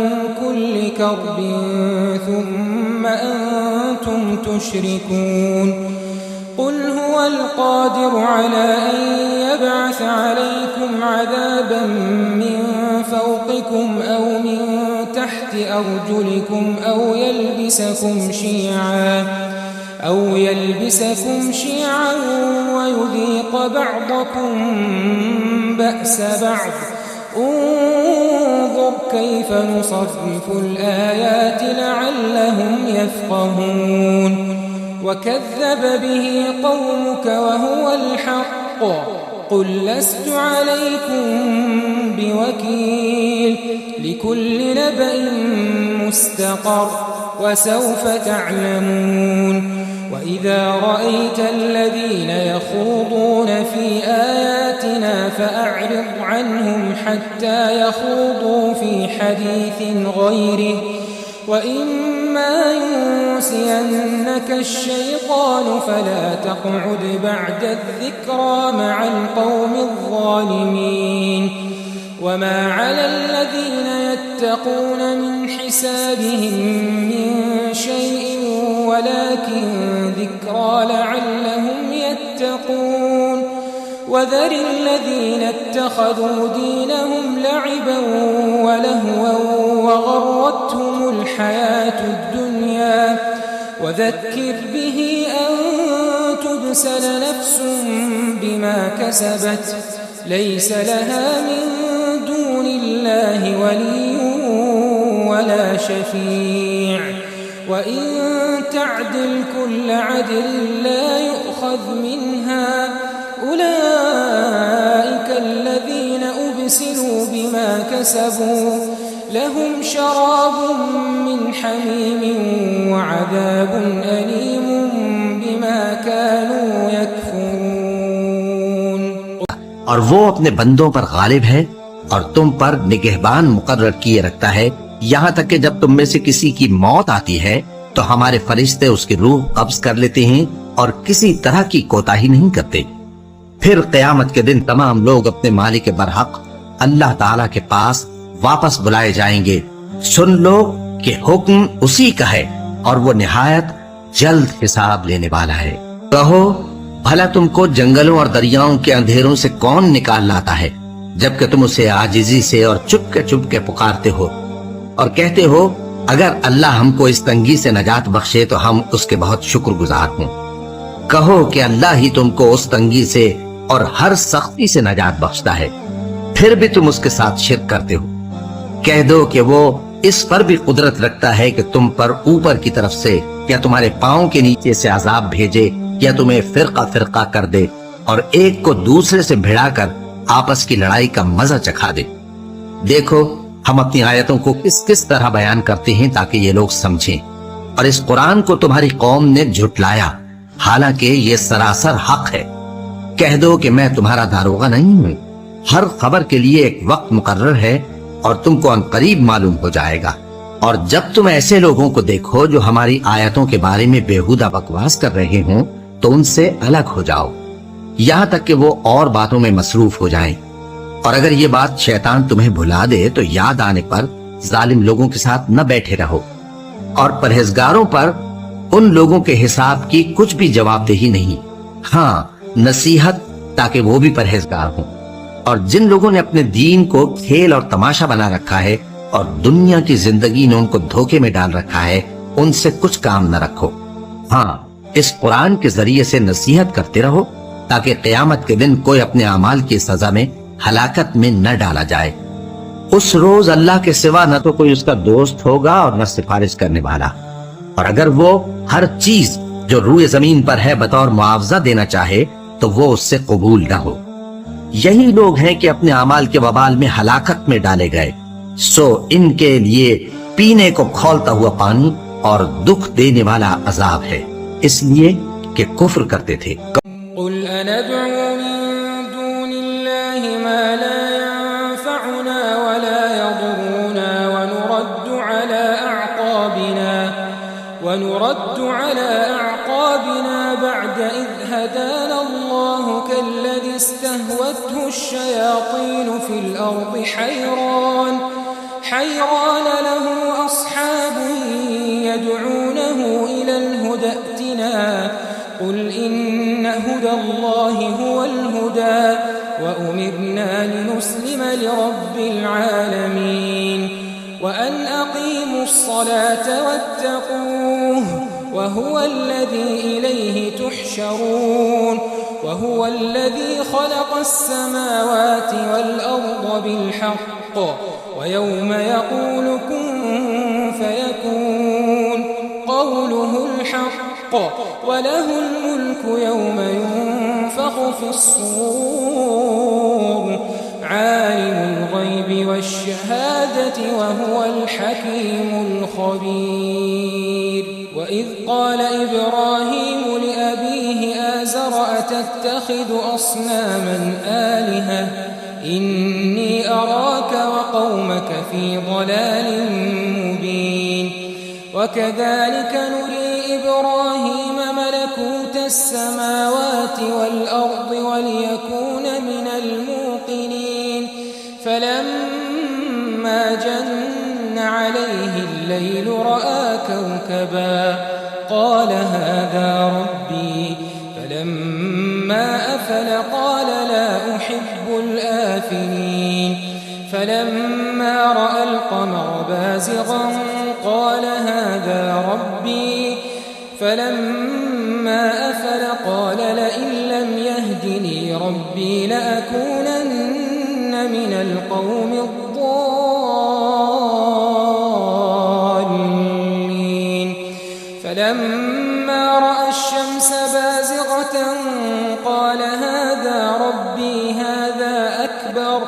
كل كرب ثم أنتم تشركون قل هو القادر على أن يبعث عليكم عذابا من فوقكم أو من تحت أرجلكم أو يلبسكم شيعا ويذيق بعضكم بأس بعض انظر كيف نصرف الآيات لعلهم يفقهون وكذب به قومك وهو الحق قل لست عليكم بوكيل لكل نبأ مستقر وسوف تعلمون وإذا رأيت الذين يخوضون في آياتنا فأعرض عنهم حتى يخوضوا في حديث غيره وإما ينسينك الشيطان فلا تقعد بعد الذكرى مع القوم الظالمين وما على الذين يتقون من حسابهم من شيء ولكن ذكرى لعلهم يتقون وذر الذين اتخذوا دينهم لعبا ولهوا وغرتهم الحياة الدنيا وذكر به أن تبسل نفس بما كسبت ليس لها من دون الله ولي ولا شفيع وإن تعدل كل عدل لا يؤخذ منها أولئك الذين أبسلوا بما كسبوا لهم شراب من حميم وعذاب أليم بما كانوا يكفرون اور وہ اپنے بندوں پر غالب ہے اور تم پر نگہبان مقرر کیے رکھتا ہے یہاں تک کہ جب تم میں سے کسی کی موت آتی ہے تو ہمارے فرشتے اس کی روح قبض کر لیتے ہیں اور کسی طرح کی کوتاہی نہیں کرتے. پھر قیامت کے دن تمام لوگ اپنے مالک برحق اللہ تعالیٰ کے پاس واپس بلائے جائیں گے. سن لو کہ حکم اسی کا ہے اور وہ نہایت جلد حساب لینے والا ہے. کہو بھلا تم کو جنگلوں اور دریاؤں کے اندھیروں سے کون نکال لاتا ہے جبکہ تم اسے عاجزی سے اور چپ کے پکارتے ہو اور کہتے ہو اگر اللہ ہم کو اس تنگی سے نجات بخشے تو ہم اس کے بہت شکر گزار ہوں. کہو کہ اللہ ہی تم کو اس تنگی سے اور ہر سختی سے نجات بخشتا ہے پھر بھی تم اس کے ساتھ شرک کرتے ہو. کہہ دو کہ وہ اس پر بھی قدرت رکھتا ہے کہ تم پر اوپر کی طرف سے یا تمہارے پاؤں کے نیچے سے عذاب بھیجے یا تمہیں فرقہ فرقہ کر دے اور ایک کو دوسرے سے بھڑا کر آپس کی لڑائی کا مزہ چکھا دے. دیکھو ہم اپنی آیتوں کو کس طرح بیان کرتے ہیں تاکہ یہ لوگ سمجھیں. اور اس قرآن کو تمہاری قوم نے جھٹلایا حالانکہ یہ سراسر حق ہے. کہہ دو کہ میں تمہارا داروغہ نہیں ہوں. ہر خبر کے لیے ایک وقت مقرر ہے اور تم کو عنقریب معلوم ہو جائے گا. اور جب تم ایسے لوگوں کو دیکھو جو ہماری آیتوں کے بارے میں بےہودہ بکواس کر رہے ہوں تو ان سے الگ ہو جاؤ یہاں تک کہ وہ اور باتوں میں مصروف ہو جائیں. اور اگر یہ بات شیطان تمہیں بھلا دے تو یاد آنے پر ظالم لوگوں کے ساتھ نہ بیٹھے رہو. اور پرہیزگاروں پر ان لوگوں کے حساب کی کچھ بھی جواب دہی نہیں. ہاں نصیحت تاکہ وہ بھی پرہیزگار ہوں. اور جن لوگوں نے اپنے دین کو کھیل اور تماشا بنا رکھا ہے اور دنیا کی زندگی نے ان کو دھوکے میں ڈال رکھا ہے ان سے کچھ کام نہ رکھو. ہاں اس قرآن کے ذریعے سے نصیحت کرتے رہو تاکہ قیامت کے دن کوئی اپنے اعمال کی سزا میں ہلاکت میں نہ ڈالا جائے. اس روز اللہ کے سوا نہ تو کوئی اس کا دوست ہوگا اور نہ سفارش کرنے والا. اور اگر وہ ہر چیز جو روئے زمین پر ہے بطور معاوضہ دینا چاہے تو وہ اس سے قبول نہ ہو. یہی لوگ ہیں کہ اپنے اعمال کے وبال میں ہلاکت میں ڈالے گئے. سو ان کے لیے پینے کو کھولتا ہوا پانی اور دکھ دینے والا عذاب ہے اس لیے کہ کفر کرتے تھے. قل أندعو من دون الله ما لا ينفعنا ولا يضرنا ونرد على أعقابنا بعد إذ هدانا الله كالذي استهوته الشياطين في الأرض حيران له أصحاب يدعونه إلى الهدى ائتنا قل إن هدى الله هو الهدى وأمرنا لنسلم لرب العالمين وأن أقيموا الصلاة واتقوه وهو الذي إليه تحشرون وهو الذي خلق السماوات والأرض بالحق ويوم يقول كن فيكون قوله الحق وله الملك يوم ينفخ في الصور عالم الغيب والشهادة وهو الحكيم الخبير وإذ قال إبراهيم لأبيه آزر أتتخذ أصناما آلهة إني أراك وقومك في ضلال مبين وكذلك نري إبراهيم ملكوت السماوات والأرض وليكون من الموقنين فلما جن عليه الليل رأى كوكبا قال هذا ربي فلما أفل قال لا أحب الآفلين فلما رأى القمر بازغا قال هذا ربي فلما أفل قال لئن لم يهدني ربي لأكونن من القوم الضالين فلما رأى الشمس بازغة قال هذا ربي هذا أكبر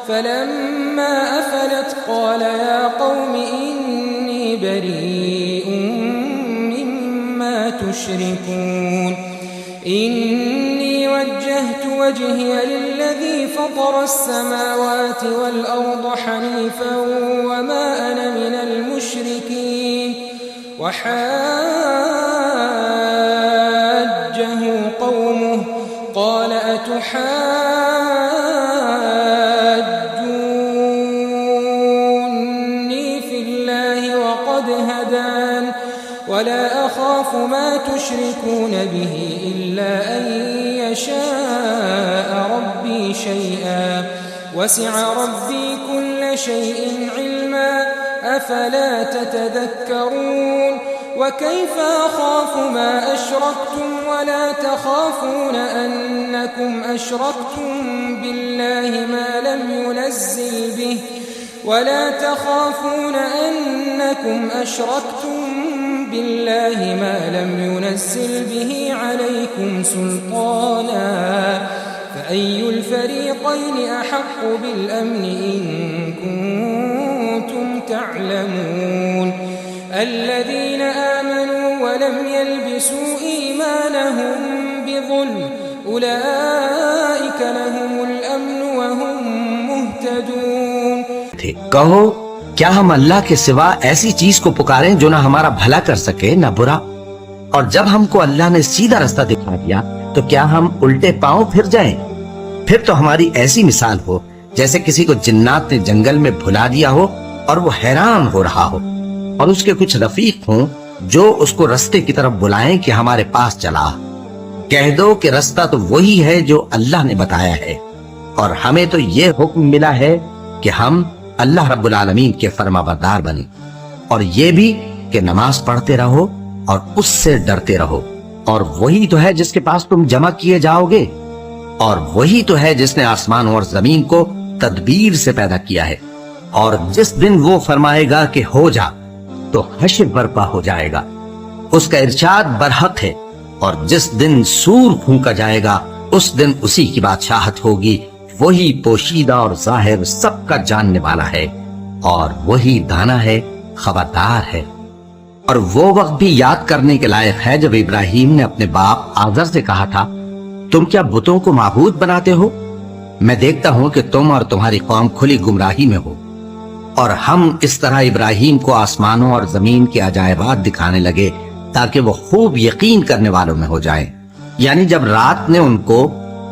فلما أفلت قال يا قوم إني بريء مما تشركون إني وجهت وجهي للذي فطر السماوات والأرض حنيفا وما أنا من المشركين وحاجه قومه قال أتحاجوني في الله وقد هدان ولا أخاف ما تشركون به إلا أن يشاء ربي شيئا وسع ربي كل شيء علما أفلا تتذكرون وكيف أخاف ما أشركتم ولا تخافون أنكم أشركتم بالله ما لم ينزل به عليكم سلطانا فأي الفريقين أحق بالأمن إن كنتم تعلمون الذين آمنوا ولم يلبسوا إيمانهم بظلم أولئك لهم الأمن وهم مهتدون کہو کیا ہم اللہ کے سوا ایسی چیز کو پکاریں جو نہ ہمارا بھلا کر سکے نہ برا؟ اور جب ہم کو اللہ نے سیدھا رستہ دکھا دیا تو کیا ہم الٹے پاؤں پھر جائیں؟ پھر تو ہماری ایسی مثال ہو جیسے کسی کو جنات نے جنگل میں بھلا دیا ہو اور وہ حیران ہو رہا ہو اور اس کے کچھ رفیق ہوں جو اس کو رستے کی طرف بلائیں کہ ہمارے پاس چلا۔ کہہ دو کہ رستہ تو وہی ہے جو اللہ نے بتایا ہے، اور ہمیں تو یہ حکم ملا ہے کہ ہم اللہ رب العالمین کے فرما بردار بنیں، اور یہ بھی کہ نماز پڑھتے رہو اور اس سے ڈرتے رہو، اور وہی تو ہے جس کے پاس تم جمع کیے جاؤ گے، اور وہی تو ہے جس نے آسمان اور زمین کو تدبیر سے پیدا کیا ہے، اور جس دن وہ فرمائے گا کہ ہو جا تو حشر برپا ہو جائے گا، اس کا ارشاد برحق ہے، اور جس دن سور پھونکا جائے گا اس دن اسی کی بادشاہت ہوگی، وہی پوشیدہ اور ظاہر سب کا جاننے والا ہے، اور وہی دانا ہے، خبردار ہے۔ اور وہ وقت بھی یاد کرنے کے لائق ہے جب ابراہیم نے اپنے باپ آزر سے کہا تھا، تم کیا بتوں کو معبود بناتے ہو؟ میں دیکھتا ہوں کہ تم اور تمہاری قوم کھلی گمراہی میں ہو۔ اور ہم اس طرح ابراہیم کو آسمانوں اور زمین کے عجائبات دکھانے لگے تاکہ وہ خوب یقین کرنے والوں میں ہو جائیں۔ یعنی جب رات نے ان کو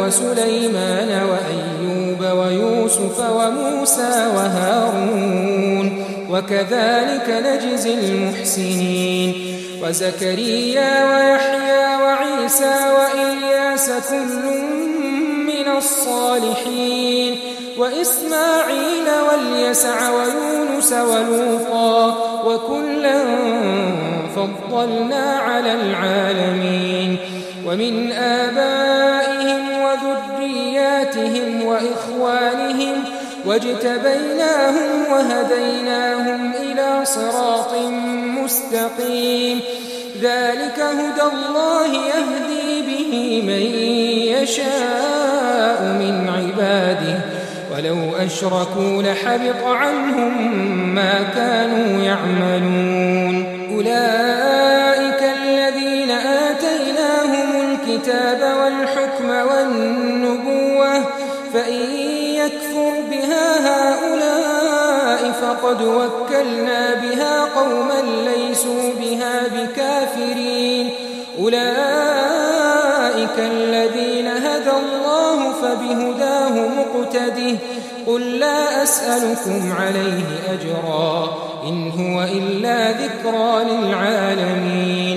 وسليمان وأيوب ويوسف وموسى وهارون وكذلك نجزي المحسنين وزكريا ويحيى وعيسى وإلياس كل من الصالحين وإسماعيل واليسع ويونس ولوطا وكلا فضلنا على العالمين ومن آبائهم وذرياتهم وإخوانهم واجتبيناهم وهديناهم إلى صراط مستقيم ذلك هدى الله يهدي به من يشاء من عباده ولو أشركوا لحبط عنهم ما كانوا يعملون أولئك الذين آتيناهم الكتاب والحكم والنبوة فإن يكفر بها هؤلاء فقد وكلنا بها قوما ليسوا بها بكافرين أولئك الذين هدى الله فبهداه مقتده قل لا أسألكم عليه أجرا إن هو إلا ذكرى للعالمين۔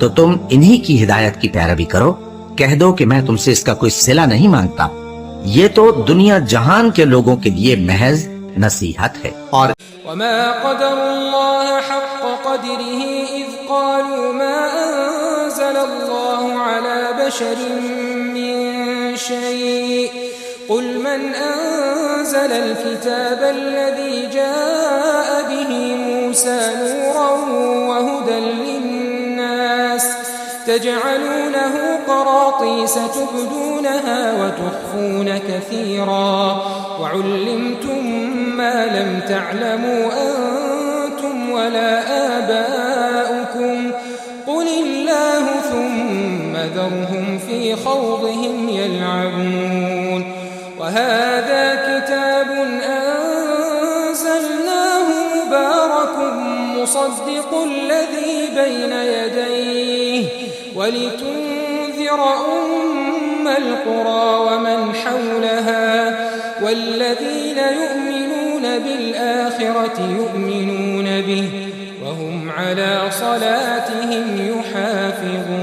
تو تم انہی کی ہدایت کی پیروی کرو. کہہ دو کہ میں تم سے اس کا کوئی صلہ نہیں مانگتا. یہ تو دنیا جہان کے لوگوں کے لیے محض نصیحت ہے. اور وما قدر الله حق قدره إذ قالوا ما أنزل الله على بشر من شيء قل من أنزل الكتاب الذي جاء به موسى نورا وهدى للناس تجعلونه قراطيس تبدونها وتخفون كثيرا وعلمتم ما لم تعلموا أنتم ولا آباؤكم قل الله ثم ذرهم في خوضهم يلعبون وهذا كتاب أنزلناه مبارك مصدق الذي بين يديه ولتنذر القرى ومن حولها والذين يؤمنون بالآخرة يؤمنون به وهم على صلاتهم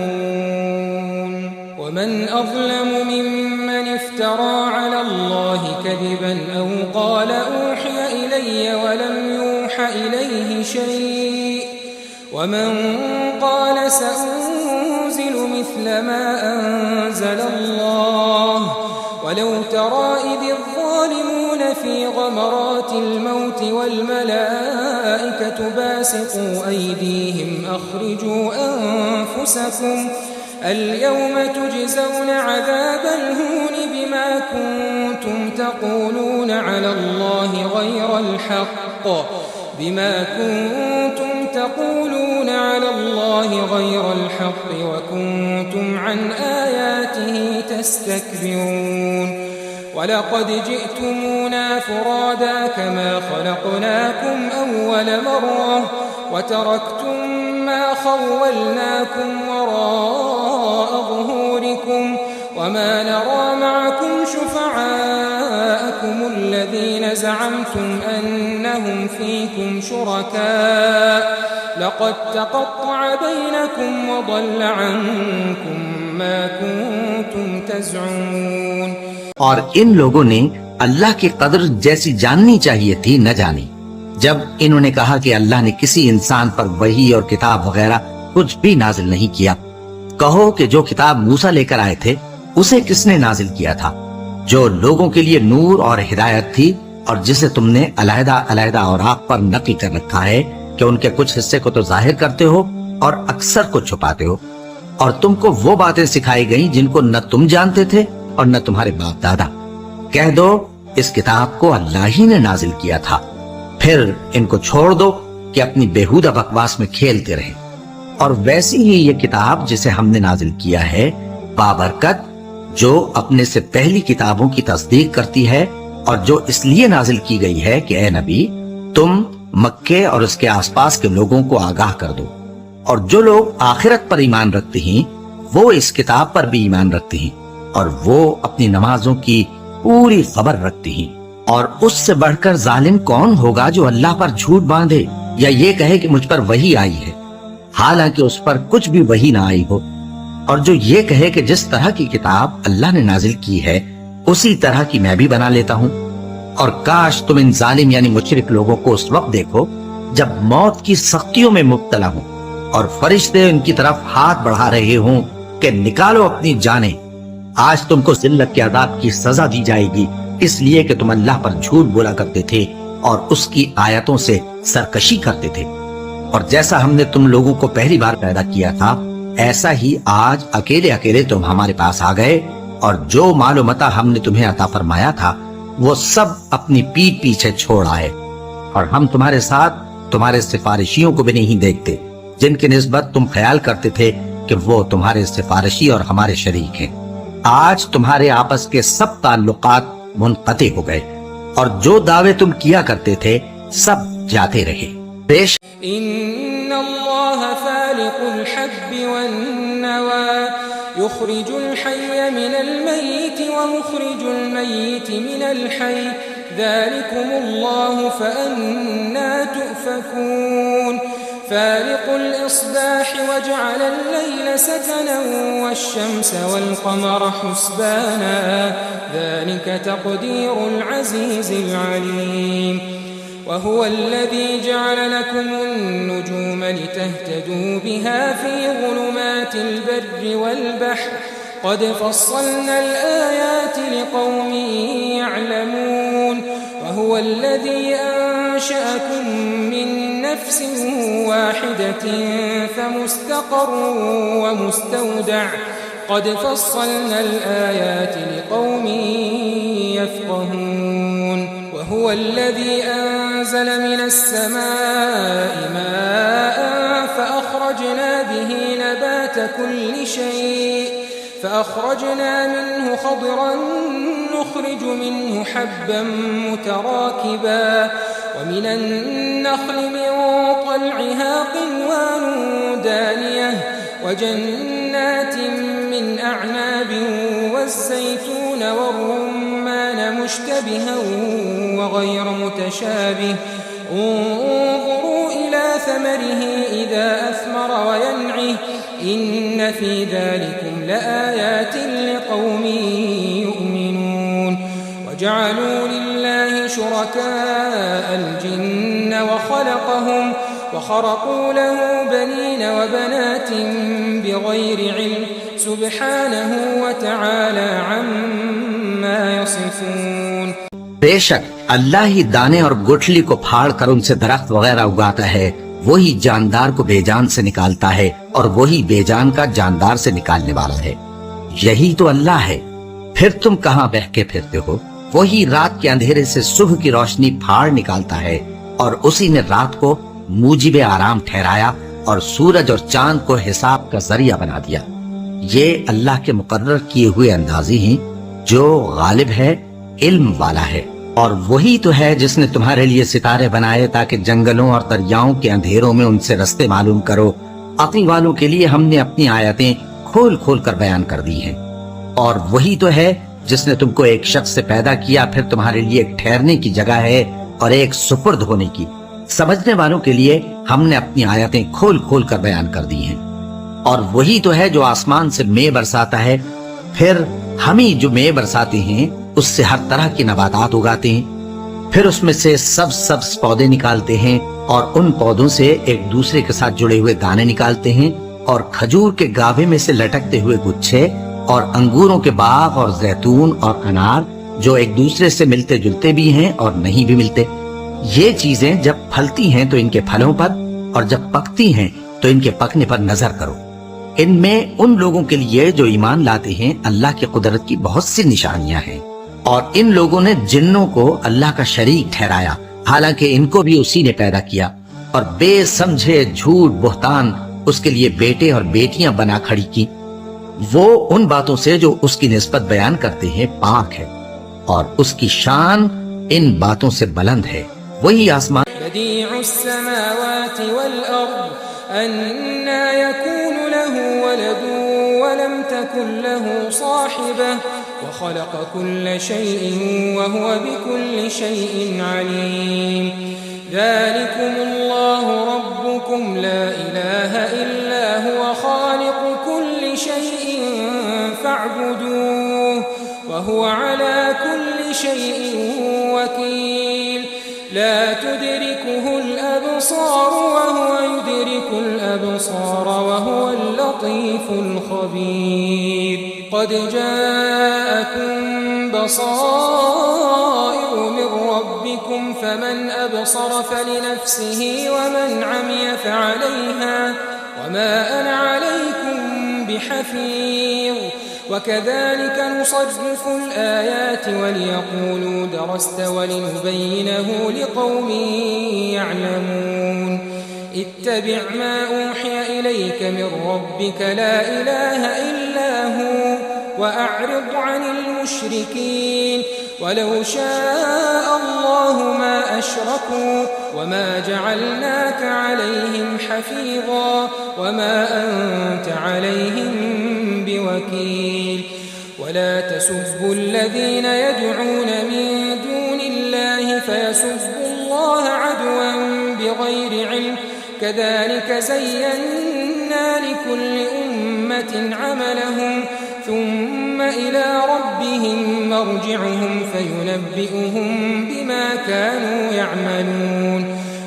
يحافظون ومن أظلم ممن افترى على الله كذبا أو قال أوحي إلي ولم يوحى إليه شيء ومن قال سأنزل مثل ما أنزل الله ولو ترى إذ الظالمون في غمرات الموت والملائكة باسطوا أيديهم أخرجوا أنفسكم اليوم تجزون عذاب الهون بما كنتم تقولون على الله غير الحق تقولون على الله غير الحق وكنتم عن آياته تستكبرون ولقد جئتمونا فرادا كما خلقناكم أول مرة وتركتم ما خولناكم وراء ظهوركم وما نرى معكم شفعاءكم الذين زعمتم أنهم فيكم شركاء لقد تقطع بينكم وضل عنكم ما كنتم تزعمون. اور ان لوگوں نے اللہ کی قدر جیسی جاننی چاہیے تھی نہ جانی جب انہوں نے کہا کہ اللہ نے کسی انسان پر وحی اور کتاب وغیرہ کچھ بھی نازل نہیں کیا. کہو کہ جو کتاب موسیٰ لے کر آئے تھے اسے کس نے نازل کیا تھا؟ جو لوگوں کے لیے نور اور ہدایت تھی اور جسے تم نے علیحدہ علیحدہ اوراق پر نقل کر رکھا ہے کہ ان کے کچھ حصے کو تو ظاہر کرتے ہو اور اکثر کو چھپاتے ہو. اور تم کو وہ باتیں سکھائی گئیں جن کو نہ تم جانتے تھے اور نہ تمہارے باپ دادا. کہہ دو اس کتاب کو اللہ ہی نے نازل کیا تھا. پھر ان کو چھوڑ دو کہ اپنی بیہودہ بکواس میں کھیلتے رہیں. اور ویسی ہی یہ کتاب جسے ہم نے نازل کیا ہے بابرکت جو اپنے سے پہلی کتابوں کی تصدیق کرتی ہے اور جو اس لیے نازل کی گئی ہے کہ اے نبی تم مکے اور اس کے آس پاس کے لوگوں کو آگاہ کر دو. اور جو لوگ آخرت پر ایمان رکھتے ہیں وہ اس کتاب پر بھی ایمان رکھتے ہیں اور وہ اپنی نمازوں کی پوری خبر رکھتے ہیں. اور اس سے بڑھ کر ظالم کون ہوگا جو اللہ پر جھوٹ باندھے یا یہ کہے کہ مجھ پر وحی آئی ہے حالانکہ اس پر کچھ بھی وحی نہ آئی ہو. اور جو یہ کہے کہ جس طرح کی کتاب اللہ نے نازل کی ہے اسی طرح کی میں بھی بنا لیتا ہوں. اور کاش تم ان ظالم یعنی مشرک لوگوں کو اس وقت دیکھو جب موت کی سختیوں میں مبتلا ہوں اور فرشتے ان کی طرف ہاتھ بڑھا رہے ہوں کہ نکالو اپنی جانیں. آج تم کو ذلت کے عذاب کی سزا دی جائے گی اس لیے کہ تم اللہ پر جھوٹ بولا کرتے تھے اور اس کی آیتوں سے سرکشی کرتے تھے. اور جیسا ہم نے تم لوگوں کو پہلی بار پیدا کیا تھا ایسا ہی آج اکیلے اکیلے تم ہمارے پاس آ گئے اور جو مال و متاع ہم نے تمہیں عطا فرمایا تھا وہ سب اپنی پیٹھ پیچھے چھوڑ آئے. اور ہم تمہارے ساتھ تمہارے سفارشیوں کو بھی نہیں دیکھتے جن کی نسبت تم خیال کرتے تھے کہ وہ تمہارے سفارشی اور ہمارے شریک ہیں. آج تمہارے آپس کے سب تعلقات منقطع ہو گئے اور جو دعوے تم کیا کرتے تھے سب جاتے رہے. پیش ان اللہ فالق الحب والنوى يخرج الحي من الميت ومخرج الميت من الحي ذلكم الله فأنا تؤفكون فالق الإصباح وجعل الليل سكنا والشمس والقمر حسبانا ذلك تقدير العزيز العليم وهو الذي جعل لكم النجوم لتهتدوا بها في ظلمات البر والبحر قد فصلنا الآيات لقوم يعلمون وهو الذي أنشأكم من نفس واحدة فمستقر ومستودع قد فصلنا الآيات لقوم يفقهون وهو الذي أنزل من السماء ماء فأخرجنا به نبات كل شيء فأخرجنا منه خضرا نخرج منه حبا متراكبا ومن النخل من طلعها قنوان دانية وجنات من أعناب والزيتون والرمان مشتبها وغير متشابه انظروا إلى ثمره إذا أثمر وينعه إن في ذلكم لآيات لقوم يؤمنون وجعلوا لله شركاء الجن وخلقهم وخرقوا له بنين وبنات بغير علم سبحانه وتعالى عما يصفون بے شک اللہ ہی دانے اور گٹھلی کو پھاڑ کر ان سے درخت وغیرہ اگاتا ہے، وہی جاندار کو بے جان سے نکالتا ہے اور وہی بے جان کا جاندار سے نکالنے والا ہے، یہی تو اللہ ہے، پھر تم کہاں بہہ کے پھرتے ہو؟ وہی رات کے اندھیرے سے صبح کی روشنی پھاڑ نکالتا ہے اور اسی نے رات کو موجب آرام ٹھہرایا اور سورج اور چاند کو حساب کا ذریعہ بنا دیا۔ یہ اللہ کے مقرر کیے ہوئے اندازی ہیں جو غالب ہے، علم والا ہے، اور وہی تو ہے جس نے تمہارے لیے ستارے بنائے تاکہ جنگلوں اور دریاؤں کے اندھیروں میں ان سے رستے معلوم کرو۔ عقل والوں کے لیے ہم نے اپنی آیتیں کھول کھول کر بیان کر دی ہیں، اور وہی تو ہے جس نے تم کو ایک شخص سے پیدا کیا، پھر تمہارے لیے ایک ٹھہرنے کی جگہ ہے اور ایک سپرد ہونے کی۔ سمجھنے والوں کے لیے ہم نے اپنی آیتیں کھول کھول کر بیان کر دی ہیں، اور وہی تو ہے جو آسمان سے مے برساتا ہے، پھر ہم ہی جو مے برساتے ہیں اس سے ہر طرح کی نباتات اگاتے ہیں، پھر اس میں سے سبز پودے نکالتے ہیں اور ان پودوں سے ایک دوسرے کے ساتھ جڑے ہوئے دانے نکالتے ہیں، اور کھجور کے گاوے میں سے لٹکتے ہوئے گچھے، اور انگوروں کے باغ اور زیتون اور انار جو ایک دوسرے سے ملتے جلتے بھی ہیں اور نہیں بھی ملتے۔ یہ چیزیں جب پھلتی ہیں تو ان کے پھلوں پر، اور جب پکتی ہیں تو ان کے پکنے پر نظر کرو۔ ان میں ان لوگوں کے لیے جو ایمان لاتے ہیں اللہ کی قدرت کی بہت سی نشانیاں ہیں، اور ان لوگوں نے جنوں کو اللہ کا شریک ٹھہرایا حالانکہ ان کو بھی اسی نے پیدا کیا، اور بے سمجھے جھوٹ بہتان اس کے لیے بیٹے اور بیٹیاں بنا کھڑی کی۔ وہ ان باتوں سے جو اس کی نسبت بیان کرتے ہیں پاک ہے، اور اس کی شان ان باتوں سے بلند ہے۔ وہی آسمان بديع السماوات والأرض أنى يكون له ولد ولم تكن له صاحبة وخلق كل شيء وهو بكل شيء عليم ذلكم الله ربكم لا إله إلا هو خالق كل شيء فاعبدوه وهو على كل شيء وكيل لا تدركه الأبصار وهو يدرك الأبصار وهو اللطيف الخبير قد جاءكم بصائر من ربكم فمن أبصر فلنفسه ومن عمي فعليها وما أنا عليكم بحفيظ وكذلك نصرف الآيات وليقولوا درست ولنبينه لقوم يعلمون اتبع ما أوحي إليك من ربك لا إله إلا هو وأعرض عن المشركين ولو شاء الله ما أشركوا وما جعلناك عليهم حفيظا وما أنت عليهم بوكيل ولا تسبوا الذين يدعون من دون الله فيسبوا الله عدوا بغير علم كذلك زينا لكل أمة عملهم ثم إلى ربهم مرجعهم فينبئهم بما كانوا يعملون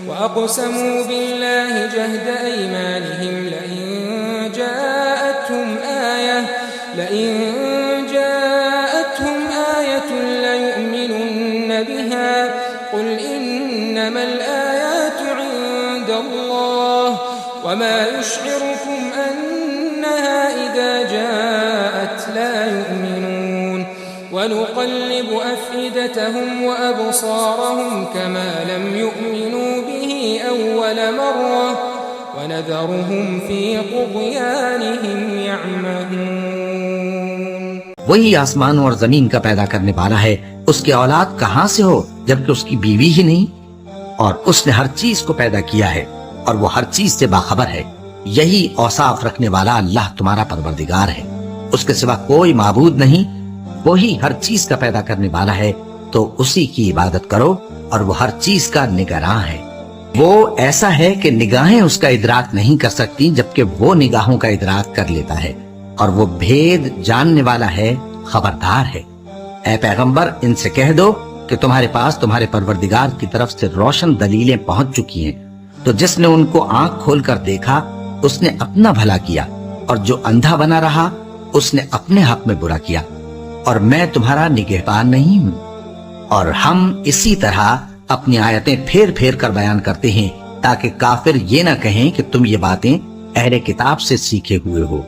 وأقسموا بالله جهد أيمانهم لئن جاءتهم آية ليؤمنن بها قل إنما الآيات عند الله وما يشعركم أنها إذا جاءت لا يؤمنون ونقلب أفئدتهم وأبصارهم كما لم يؤمنوا به أول مرة ونذرهم في طغيانهم يعمهون. وہی آسمانوں اور زمین کا پیدا کرنے والا ہے، اس کی اولاد کہاں سے ہو جبکہ اس کی بیوی ہی نہیں؟ اور اس نے ہر چیز کو پیدا کیا ہے اور وہ ہر چیز سے باخبر ہے. یہی اوصاف رکھنے والا اللہ تمہارا پروردگار ہے، اس کے سوا کوئی معبود نہیں. وہی ہر چیز کا پیدا کرنے والا ہے تو اسی کی عبادت کرو، اور وہ ہر چیز کا نگراں ہے. وہ ایسا ہے کہ نگاہیں اس کا ادراک نہیں کر سکتی جبکہ وہ نگاہوں کا ادراک کر لیتا ہے، اور وہ بھید جاننے والا ہے، خبردار ہے. اے پیغمبر ان سے کہہ دو کہ تمہارے پاس تمہارے پروردگار کی طرف سے روشن دلیلیں پہنچ چکی ہیں، تو جس نے ان کو آنکھ کھول کر دیکھا اس نے اپنا بھلا کیا، اور جو اندھا بنا رہا اس نے اپنے حق میں برا کیا. اور میں تمہارا نگہبان نہیں ہوں. اور ہم اسی طرح اپنی آیتیں پھیر پھیر کر بیان کرتے ہیں تاکہ کافر یہ نہ کہیں کہ تم یہ باتیں اہل کتاب سے سیکھے ہوئے ہو،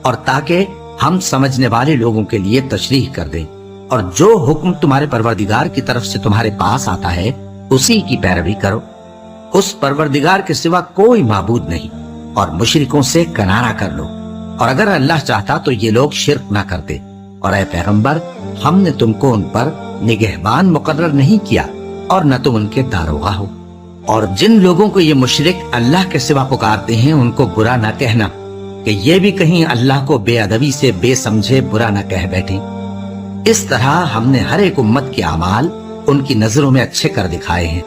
اور تاکہ ہم سمجھنے والے لوگوں کے لیے تشریح کر دیں. اور جو حکم تمہارے پروردگار کی طرف سے تمہارے پاس آتا ہے اسی کی پیروی کرو. اس پروردگار کے سوا کوئی معبود نہیں، اور مشرکوں سے کنارہ کر لو. اور اگر اللہ چاہتا تو یہ لوگ شرک نہ کرتے. اور اے پیغمبر ہم نے تم کو ان پر نگہبان مقرر نہیں کیا اور نہ تم ان کے داروغہ ہو. اور جن لوگوں کو یہ مشرک اللہ کے سوا پکارتے ہیں ان کو برا نہ کہنا کہ یہ بھی کہیں اللہ کو بے ادبی سے بے سمجھے برا نہ کہہ بیٹھیں. اس طرح ہم نے ہر ایک امت کے اعمال ان کی نظروں میں اچھے کر دکھائے ہیں.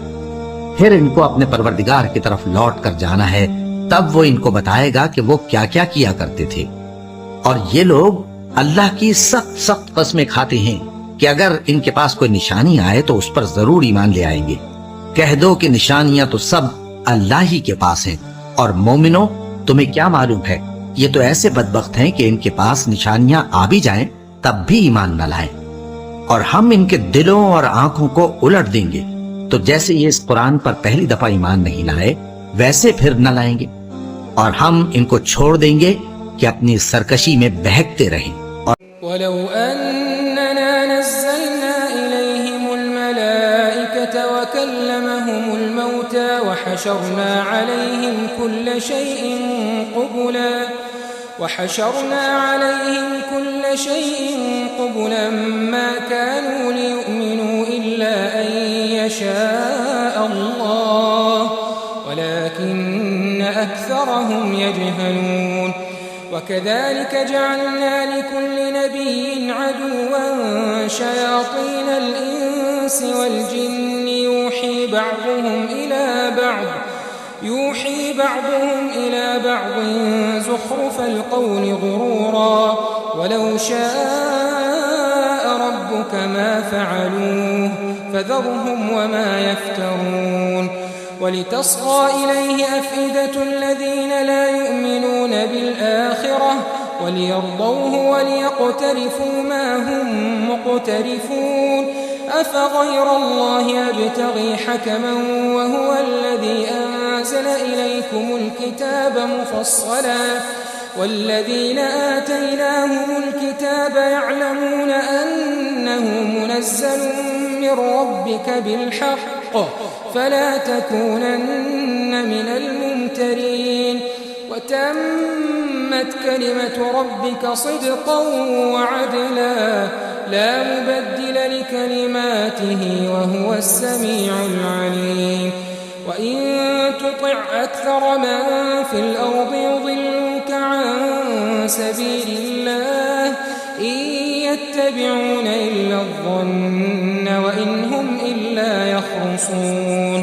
پھر ان کو اپنے پروردگار کی طرف لوٹ کر جانا ہے، تب وہ ان کو بتائے گا کہ وہ کیا کیا کیا کرتے تھے. اور یہ لوگ اللہ کی سخت سخت قسمیں کھاتے ہیں کہ اگر ان کے پاس کوئی نشانی آئے تو اس پر ضرور ایمان لے آئیں گے. کہہ دو کہ نشانیاں تو سب اللہ ہی کے پاس ہیں، اور مومنوں تمہیں کیا معلوم ہے یہ تو ایسے بدبخت ہیں کہ ان کے پاس نشانیاں آ بھی جائیں تب بھی ایمان نہ لائیں. اور ہم ان کے دلوں اور آنکھوں کو الٹ دیں گے، تو جیسے یہ اس قرآن پر پہلی دفعہ ایمان نہیں لائے ویسے پھر نہ لائیں گے. اور ہم ان کو چھوڑ دیں گے کہ اپنی سرکشی میں بہکتے رہیں. وَلَوْ أَنَّنَا نَزَّلْنَا إِلَيْهِمُ الْمَلَائِكَةَ وَكَلَّمَهُمُ الْمَوْتَى وَحَشَرْنَا عَلَيْهِمْ كُلَّ شَيْءٍ قُبُلًا مَا كَانُوا لِيُؤْمِنُوا إِلَّا أَن يَشَاءَ اللَّهُ وَلَكِنَّ أَكْثَرَهُمْ يَجْهَلُونَ. وكذلك جعلنا لكل نبي عدوا شياطين الإنس والجن يوحي بعضهم إلى بعض زخرف القول غرورا ولو شاء ربك ما فعلوه فذرهم وما يفترون. ولتصغى إليه أفئدة الذين لا يؤمنون بالآخرة وليرضوه وليقترفوا ما هم مقترفون. أفغير الله أبتغي حكما وهو الذي أنزل إليكم الكتاب مفصلا والذين آتيناهم الكتاب يعلمون أنه منزل من ربك بالحق فلا تكونن من الممترين. وتمت كلمة ربك صدقا وعدلا لا مبدل لكلماته وهو السميع العليم. وإن تطع أكثر من في الأرض يضلوك عن سبيل الله إن يتبعون إلا الظن وإن هم إلا يخرصون.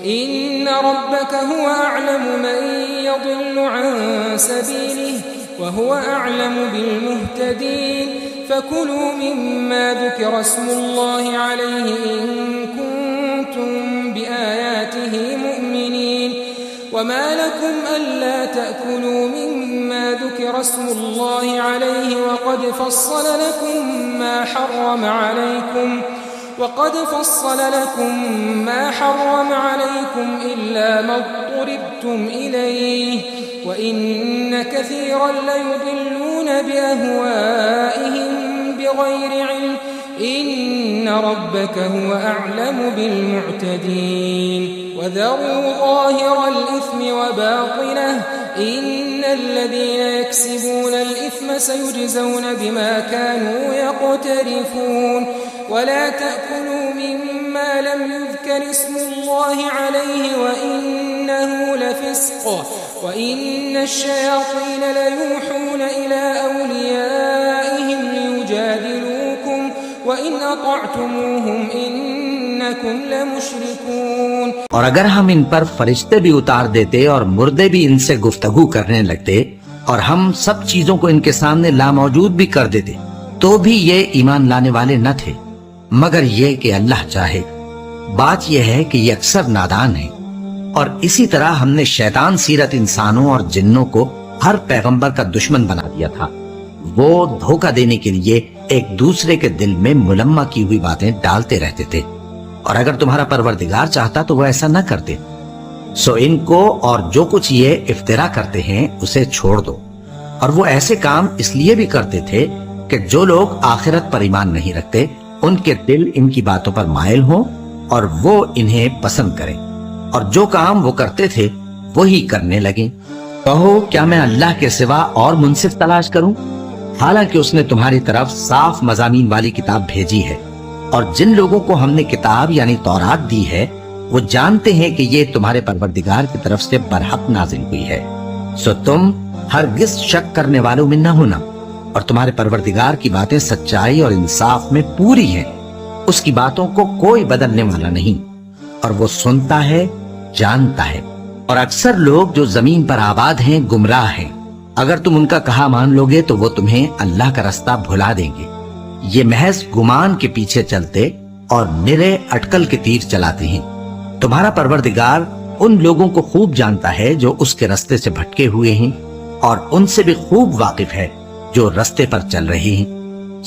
إن ربك ربك هو أعلم من يضل عن سبيله وهو أعلم بالمهتدين فكلوا مما ذكر اسم الله عليه إن كنتم بآياته مؤمنين وما لكم ألا تأكلوا مما ذكر اسم الله عليه وقد فصل لكم ما حرم عليكم إلا ما اضطررتم إليه وإن كثيرا ليضلون بأهوائهم بغير علم إن ربك هو أعلم بالمعتدين وذروا ظاهر الإثم وباطنه إن الذين يكسبون الإثم سيجزون بما كانوا يقترفون ولا تأكلوا مما لم يذكر اسم الله عليه وإنه لفسق وإن الشياطين ليوحون إلى أوليائهم ليجادلوكم وإن أطعتموهم إنكم لمشركون. اور اگر ہم ان پر فرشتے بھی اتار دیتے اور مردے بھی ان سے گفتگو کرنے لگتے اور ہم سب چیزوں کو ان کے سامنے لاموجود بھی کر دیتے تو بھی یہ ایمان لانے والے نہ تھے مگر یہ کہ اللہ چاہے. بات یہ ہے کہ یہ اکثر نادان ہیں اور اسی طرح ہم نے شیطان سیرت انسانوں اور جنوں کو ہر پیغمبر کا دشمن بنا دیا تھا. وہ دھوکہ دینے کے لیے ایک دوسرے کے دل میں ملمہ کی ہوئی باتیں ڈالتے رہتے تھے اور اگر تمہارا پروردگار چاہتا تو وہ ایسا نہ کرتے. سو ان کو اور جو کچھ یہ افترا کرتے ہیں اسے چھوڑ دو. اور وہ ایسے کام اس لیے بھی کرتے تھے کہ جو لوگ آخرت پر ایمان نہیں رکھتے ان کے دل ان کی باتوں پر مائل ہوں اور وہ انہیں پسند کریں اور جو کام وہ کرتے تھے وہی کرنے لگیں. کہو کیا میں اللہ کے سوا اور منصف تلاش کروں حالانکہ اس نے تمہاری طرف صاف مضامین والی کتاب بھیجی ہے اور جن لوگوں کو ہم نے کتاب یعنی تورات دی ہے وہ جانتے ہیں کہ یہ تمہارے پروردگار کی طرف سے برحق نازل ہوئی ہے. سو تم ہرگز شک کرنے والوں میں نہ ہونا اور تمہارے پروردگار کی باتیں سچائی اور انصاف میں پوری ہیں. اس کی باتوں کو کوئی بدلنے والا نہیں اور وہ سنتا ہے جانتا ہے. اور اکثر لوگ جو زمین پر آباد ہیں گمراہ ہیں. اگر تم ان کا کہا مان لوگے تو وہ تمہیں اللہ کا رستہ بھلا دیں گے. یہ محض گمان کے پیچھے چلتے اور نرے اٹکل کے تیر چلاتے ہیں. تمہارا پروردگار ان لوگوں کو خوب جانتا ہے جو اس کے رستے سے بھٹکے ہوئے ہیں اور ان سے بھی خوب واقف ہے جو رستے پر چل رہے ہیں.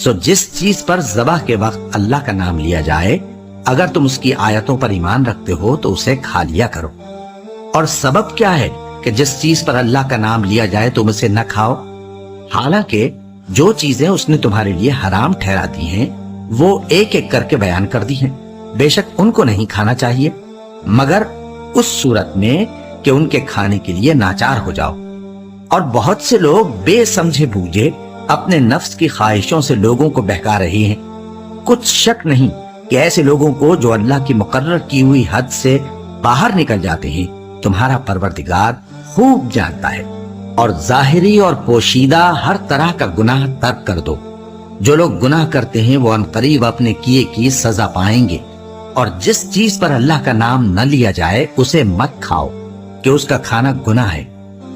سو جس چیز پر ذبح کے وقت اللہ کا نام لیا جائے اگر تم اس کی آیتوں پر ایمان رکھتے ہو تو اسے کھا لیا کرو. اور سبب کیا ہے کہ جس چیز پر اللہ کا نام لیا جائے تم اسے نہ کھاؤ حالانکہ جو چیزیں اس نے تمہارے لیے حرام ٹھہرا دی ہیں وہ ایک ایک کر کے بیان کر دی ہیں. بے شک ان کو نہیں کھانا چاہیے مگر اس صورت میں کہ ان کے کھانے کے لیے ناچار ہو جاؤ. اور بہت سے لوگ بے سمجھے بوجھے اپنے نفس کی خواہشوں سے لوگوں کو بہکا رہے ہیں. کچھ شک نہیں کہ ایسے لوگوں کو جو اللہ کی مقرر کی ہوئی حد سے باہر نکل جاتے ہیں تمہارا پروردگار خوب جانتا ہے. اور ظاہری اور پوشیدہ ہر طرح کا گناہ ترک کر دو. جو لوگ گناہ کرتے ہیں وہ عنقریب اپنے کیے کی سزا پائیں گے. اور جس چیز پر اللہ کا نام نہ لیا جائے اسے مت کھاؤ کہ اس کا کھانا گناہ ہے.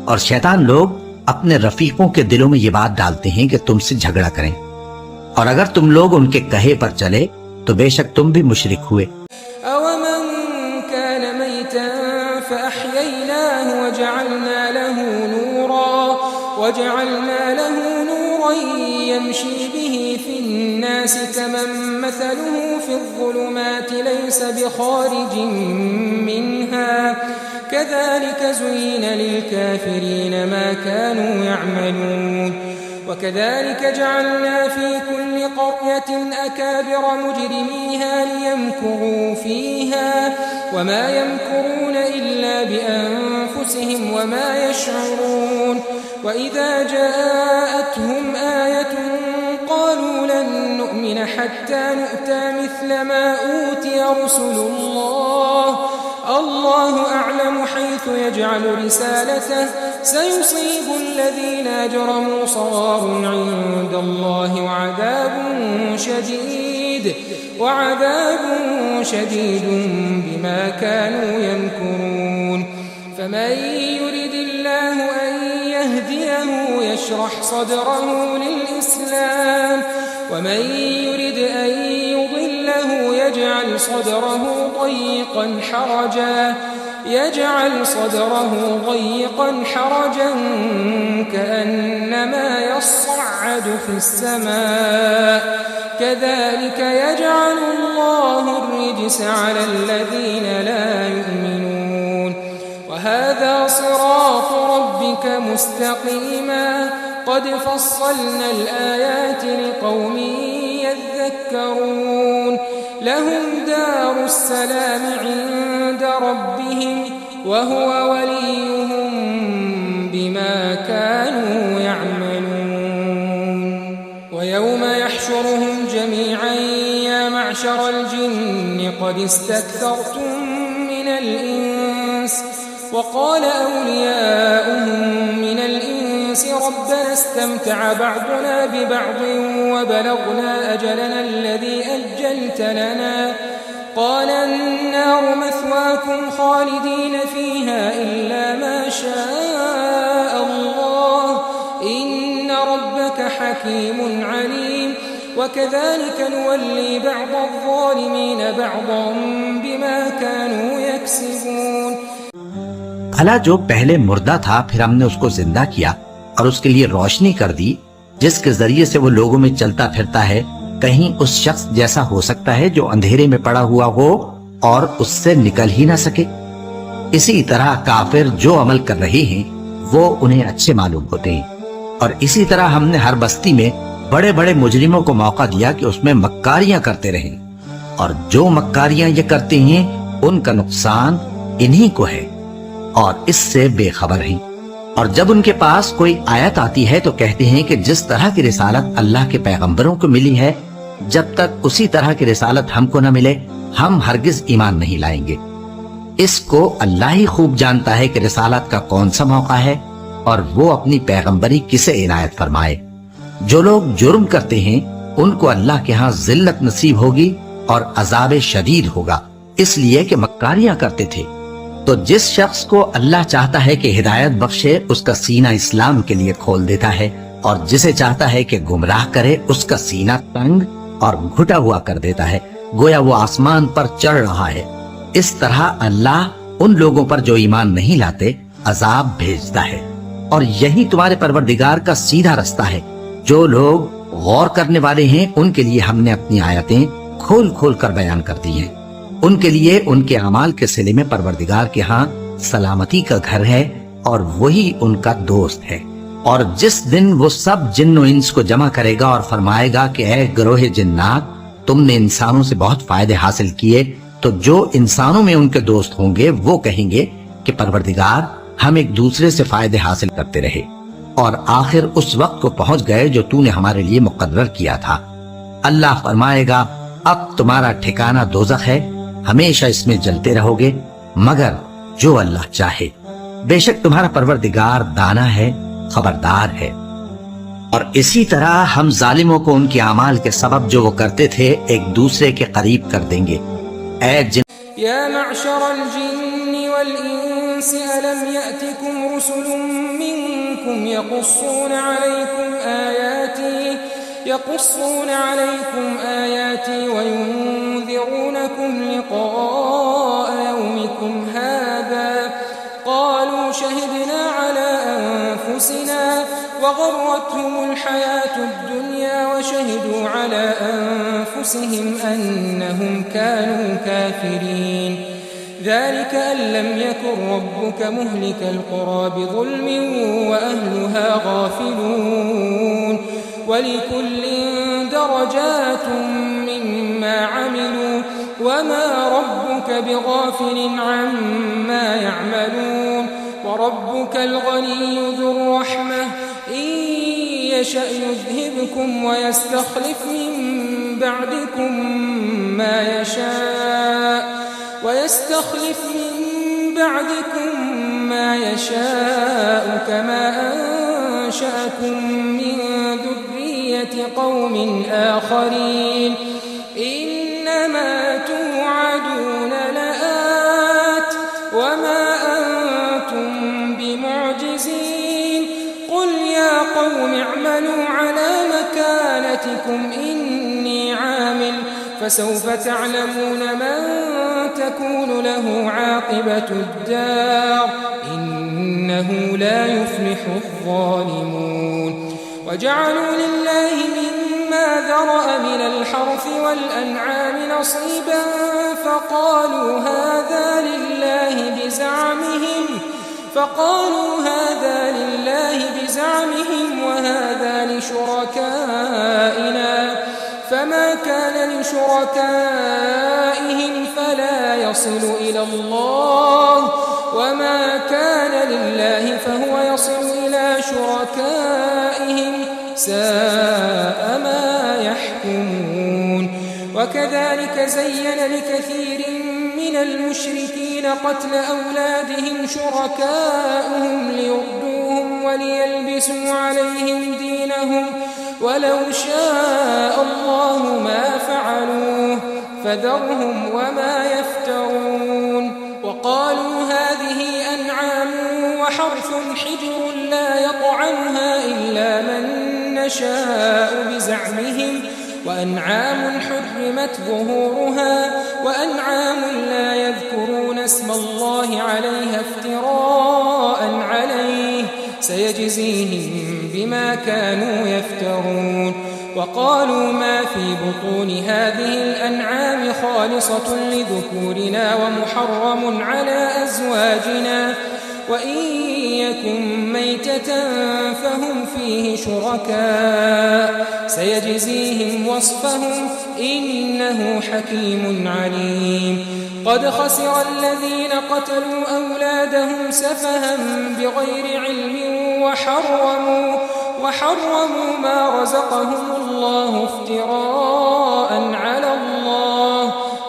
اور شیطان لوگ اپنے رفیقوں کے دلوں میں یہ بات ڈالتے ہیں کہ تم سے جھگڑا کریں اور اگر تم لوگ ان کے کہے پر چلے تو بے شک تم بھی مشرک ہوئے. أَوَمَنْ كَانَ مَيْتًا فَأَحْيَيْنَاهُ وَجَعَلْنَا له نُورًا يَمْشِي بِهِ فِي النَّاسِ كَمَنْ مَثَلُهُ فِي الظُّلُمَاتِ لَيْسَ بِخَارِجٍ مِنْهَا كذلك زين للكافرين ما كانوا يعملون وكذلك جعلنا في كل قرية أكابر مجرميها ليمكروا فيها وما يمكرون إلا بأنفسهم وما يشعرون وإذا جاءتهم آية قالوا لن نؤمن حتى نؤتى مثل ما أوتي رسل الله أعلم حيث يجعل رسالته سيصيب الذين أجرموا صغار عند الله وعذاب شديد بما كانوا يمكرون فمن يرد الله أن يهديه يشرح صدره للإسلام ومن يرد أن يضله يجعل صدره ضيقا حرجا كأنما يصعد في السماء كذلك يجعل الله الرجس على الذين لا يؤمنون وهذا صراط ربك مستقيما قد فصلنا الآيات لقوم يذكرون لهم دار السلام عند ربهم وهو وليهم بما كانوا يعملون ويوم يحشرهم جميعا يا معشر الجن قد استكثرتم من الإنس وقال أولياؤهم من الإنس ربنا استمتع بعضنا ببعض وبلغنا أجلنا الذي أجلت لنا قال النار مثواكم خالدين فيها إلا ما شاء الله إن ربك حكيم عليم وكذلك نولي بعض الظالمين بعضا بما كانوا يكسبون بھلا جو پہلے مردہ تھا پھر ہم نے اس کو زندہ کیا اور اس کے لیے روشنی کر دی جس کے ذریعے سے وہ لوگوں میں چلتا پھرتا ہے کہیں اس شخص جیسا ہو سکتا ہے جو اندھیرے میں پڑا ہوا ہو اور اس سے نکل ہی نہ سکے. اسی طرح کافر جو عمل کر رہے ہیں وہ انہیں اچھے معلوم ہوتے ہیں. اور اسی طرح ہم نے ہر بستی میں بڑے بڑے مجرموں کو موقع دیا کہ اس میں مکاریاں کرتے رہیں اور جو مکاریاں یہ کرتے ہیں ان کا نقصان انہی کو ہے اور اس سے بے خبر ہیں. اور جب ان کے پاس کوئی آیت آتی ہے تو کہتے ہیں کہ جس طرح کی رسالت اللہ کے پیغمبروں کو ملی ہے جب تک اسی طرح کی رسالت ہم کو نہ ملے ہم ہرگز ایمان نہیں لائیں گے. اس کو اللہ ہی خوب جانتا ہے کہ رسالت کا کون سا موقع ہے اور وہ اپنی پیغمبری کسے عنایت فرمائے. جو لوگ جرم کرتے ہیں ان کو اللہ کے ہاں ذلت نصیب ہوگی اور عذاب شدید ہوگا اس لیے کہ مکاریاں کرتے تھے. تو جس شخص کو اللہ چاہتا ہے کہ ہدایت بخشے اس کا سینہ اسلام کے لیے کھول دیتا ہے اور جسے چاہتا ہے کہ گمراہ کرے اس کا سینہ تنگ اور گھٹا ہوا کر دیتا ہے گویا وہ آسمان پر چڑھ رہا ہے. اس طرح اللہ ان لوگوں پر جو ایمان نہیں لاتے عذاب بھیجتا ہے. اور یہی تمہارے پروردگار کا سیدھا رستہ ہے. جو لوگ غور کرنے والے ہیں ان کے لیے ہم نے اپنی آیتیں کھول کھول کر بیان کر دی ہیں. ان کے لیے ان کے اعمال کے صلے میں پروردگار کے ہاں سلامتی کا گھر ہے اور وہی ان کا دوست ہے. اور جس دن وہ سب جن و انس کو جمع کرے گا اور فرمائے گا کہ اے گروہ جنات تم نے انسانوں سے بہت فائدے حاصل کیے تو جو انسانوں میں ان کے دوست ہوں گے وہ کہیں گے کہ پروردگار ہم ایک دوسرے سے فائدے حاصل کرتے رہے اور آخر اس وقت کو پہنچ گئے جو تو نے ہمارے لیے مقرر کیا تھا. اللہ فرمائے گا اب تمہارا ٹھکانہ دوزخ ہے ہمیشہ اس میں جلتے رہو گے مگر جو اللہ چاہے. بے شک تمہارا پروردگار دانا ہے خبردار ہے. اور اسی طرح ہم ظالموں کو ان کے اعمال کے سبب جو وہ کرتے تھے ایک دوسرے کے قریب کر دیں گے. اے جن یا معشر الجن والانس الم یأتکم رسل منکم يقصون عليكم آياتي وينذرونكم لقاء يومكم هذا قالوا شهدنا على أنفسنا وغرتهم الحياة الدنيا وشهدوا على أنفسهم أنهم كانوا كافرين ذلك أن لم يكن ربك مهلك القرى بظلم وأهلها غافلون ولكل درجات مما عملوا وما ربك بغافل عما يعملون وربك الغني ذو الرحمة إن يشأ يذهبكم ويستخلف من بعدكم ما يشاء كما أنشأكم من ذرية قوم آخرين إنما توعدون لآت وما أنتم اعملوا على مكانتكم إني عامل فسوف تعلمون من تكون له عاقبة الدار إنه لا يفلح الظالمون وجعلوا لله مما ذرأ من الحرث والأنعام نصيبا فقالوا هذا لله وهذا لشركائنا فما كان لشركائهم فلا يصل إلى الله وما كان لله فهو يصل إلى شركائهم ساء ما يحكمون وكذلك زين لكثير من المشركين قتل أولادهم شركاؤهم ليردوهم وليلبسوا عليهم دينهم ولو شاء الله ما فعلوه فذرهم وما يفترون وقالوا هذه أنعام وحرث حجر لا يطعمها إلا من نشاء بزعمهم وأنعام حرمت ظهورها وأنعام لا يذكرون اسم الله عليها افتراء عليه سيجزيهم بما كانوا يفترون وقالوا ما في بطون هذه الأنعام خالصة لذكورنا ومحرم على أزواجنا وإن يكن ميتة فهم فيه شركاء سيجزيهم وصفهم إنه حكيم عليم قد خسر الذين قتلوا أولادهم سفها بغير علم وحرموا ما رزقهم الله افتراء على الله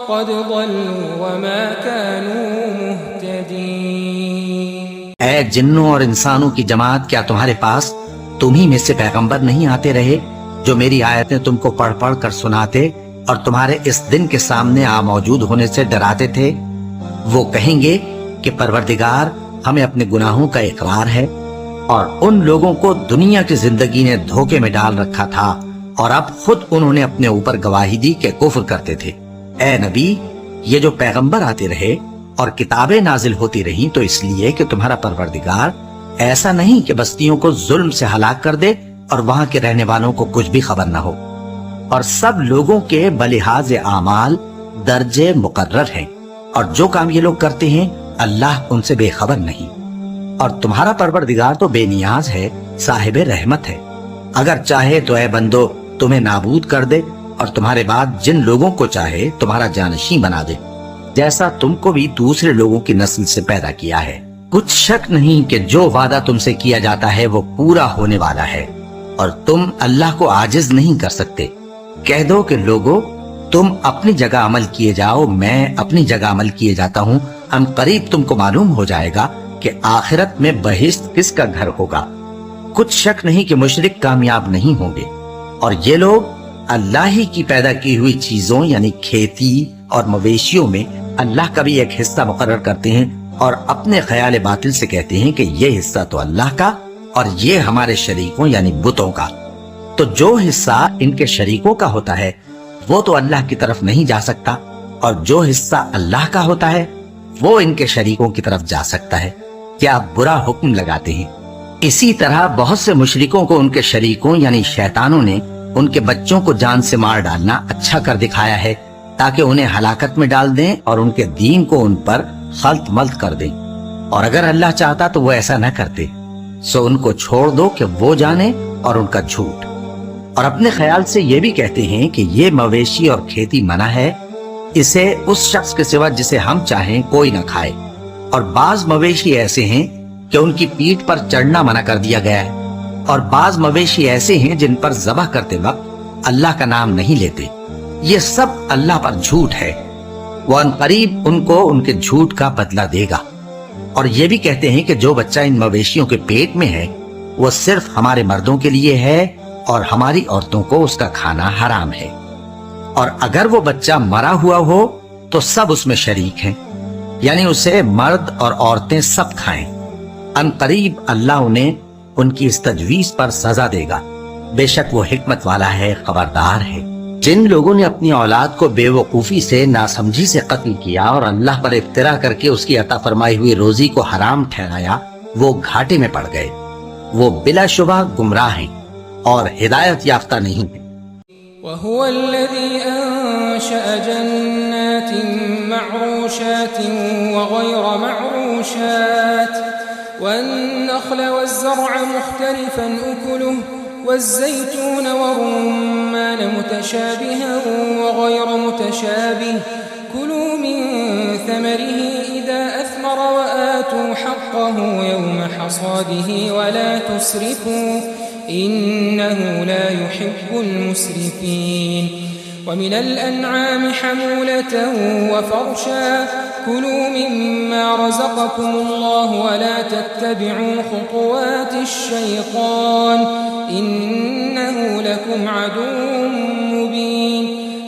قد ضلوا وما كانوا مهتدين اے جنوں اور انسانوں کی جماعت، کیا تمہارے پاس تمہیں میں سے پیغمبر نہیں آتے رہے جو میری آیتیں تم کو پڑھ پڑھ کر سناتے اور تمہارے اس دن کے سامنے آ موجود ہونے سے ڈراتے تھے؟ وہ کہیں گے کہ پروردگار ہمیں اپنے گناہوں کا اقرار ہے، اور ان لوگوں کو دنیا کی زندگی نے دھوکے میں ڈال رکھا تھا اور اب خود انہوں نے اپنے اوپر گواہی دی کہ کفر کرتے تھے۔ اے نبی، یہ جو پیغمبر آتے رہے اور کتابیں نازل ہوتی رہیں تو اس لیے کہ تمہارا پروردگار ایسا نہیں کہ بستیوں کو ظلم سے ہلاک کر دے اور وہاں کے رہنے والوں کو کچھ بھی خبر نہ ہو، اور سب لوگوں کے بلحاظ اعمال درجے مقرر ہیں، اور جو کام یہ لوگ کرتے ہیں اللہ ان سے بے خبر نہیں۔ اور تمہارا پروردگار تو بے نیاز ہے، صاحب رحمت ہے، اگر چاہے تو اے بندو تمہیں نابود کر دے اور تمہارے بعد جن لوگوں کو چاہے تمہارا جانشین بنا دے، جیسا تم کو بھی دوسرے لوگوں کی نسل سے پیدا کیا ہے۔ کچھ شک نہیں کہ جو وعدہ تم سے کیا جاتا ہے وہ پورا ہونے والا ہے، اور تم اللہ کو عاجز نہیں کر سکتے۔ کہہ دو کہ لوگو تم اپنی جگہ عمل کیے جاؤ، میں اپنی جگہ عمل کیے جاتا ہوں، ان قریب تم کو معلوم ہو جائے گا کہ آخرت میں بہشت کس کا گھر ہوگا۔ کچھ شک نہیں کہ مشرک کامیاب نہیں ہوں گے، اور یہ لوگ اللہ ہی کی پیدا کی ہوئی چیزوں یعنی کھیتی اور مویشیوں میں اللہ کا بھی ایک حصہ مقرر کرتے ہیں، اور اپنے خیال باطل سے کہتے ہیں کہ یہ حصہ تو اللہ کا اور یہ ہمارے شریکوں یعنی بتوں کا۔ تو جو حصہ ان کے شریکوں کا ہوتا ہے وہ تو اللہ کی طرف نہیں جا سکتا، اور جو حصہ اللہ کا ہوتا ہے وہ ان کے شریکوں کی طرف جا سکتا ہے۔ کیا برا حکم لگاتے ہیں۔ اسی طرح بہت سے مشرکوں کو ان کے شریکوں یعنی شیطانوں نے ان کے بچوں کو جان سے مار ڈالنا اچھا کر دکھایا ہے تاکہ انہیں ہلاکت میں ڈال دیں اور ان کے دین کو ان پر خلط ملط کر دیں، اور اگر اللہ چاہتا تو وہ ایسا نہ کرتے۔ سو ان کو چھوڑ دو کہ وہ جانے اور ان کا جھوٹ۔ اور اپنے خیال سے یہ بھی کہتے ہیں کہ یہ مویشی اور کھیتی منع ہے، اسے اس شخص کے سوا جسے ہم چاہیں کوئی نہ کھائے، اور بعض مویشی ایسے ہیں کہ ان کی پیٹھ پر چڑھنا منع کر دیا گیا ہے، اور بعض مویشی ایسے ہیں جن پر ذبح کرتے وقت اللہ کا نام نہیں لیتے۔ یہ سب اللہ پر جھوٹ ہے، وہ ان قریب ان کو ان کے جھوٹ کا بدلہ دے گا۔ اور یہ بھی کہتے ہیں کہ جو بچہ ان مویشیوں کے پیٹ میں ہے وہ صرف ہمارے مردوں کے لیے ہے اور ہماری عورتوں کو اس کا کھانا حرام ہے، اور اگر وہ بچہ مرا ہوا ہو تو سب اس میں شریک ہیں، یعنی اسے مرد اور عورتیں سب کھائیں۔ ان قریب اللہ انہیں ان کی اس تجویز پر سزا دے گا۔ بے شک وہ حکمت والا ہے، خبردار ہے۔ جن لوگوں نے اپنی اولاد کو بے وقوفی سے، ناسمجھی سے قتل کیا اور اللہ پر افترا کر کے اس کی عطا فرمائی ہوئی روزی کو حرام ٹھہرایا، وہ گھاٹے میں پڑ گئے۔ وہ بلا شبہ گمراہ ہیں اور ہدایت یافتہ نہیں ہیں۔ وهو الذي أنشأ جنات معروشات وغير معروشات والنخل والزرع مختلفا أكله والزيتون والرمان متشابها وغير متشابه كلوا من ثمره إذا أثمر وآتوا حقه يوم حصاده ولا تسرفوا إنه لا يحب المسرفين ومن الأنعام حمولة وفرشا كلوا مما رزقكم الله ولا تتبعوا خطوات الشيطان إنه لكم عدو مبين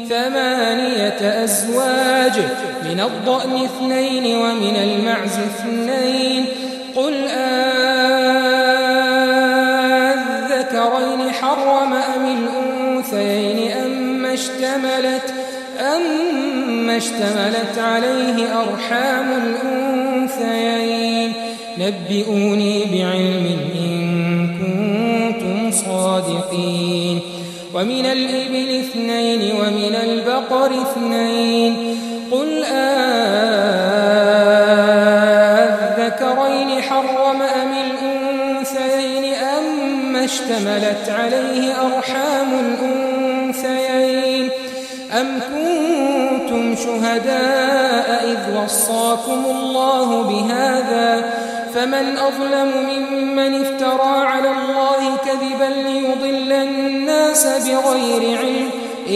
8 أزواج من الضأن 2 ومن المعز 2 قل الذكرين حرم أم الأنثيين أما اشتملت عليه أرحام الأنثيين نبئوني بعلم إن كنتم صادقين ومن الإبل 2 ومن البقر 2 قل الذكرين حرم أم الأنثيين أما اشتملت عليه أرحام الأنثيين أم كنتم شهداء إذ وصاكم الله بهذا فمن أظلم ممن افترى على الله كذبا ليضل الناس بغير علم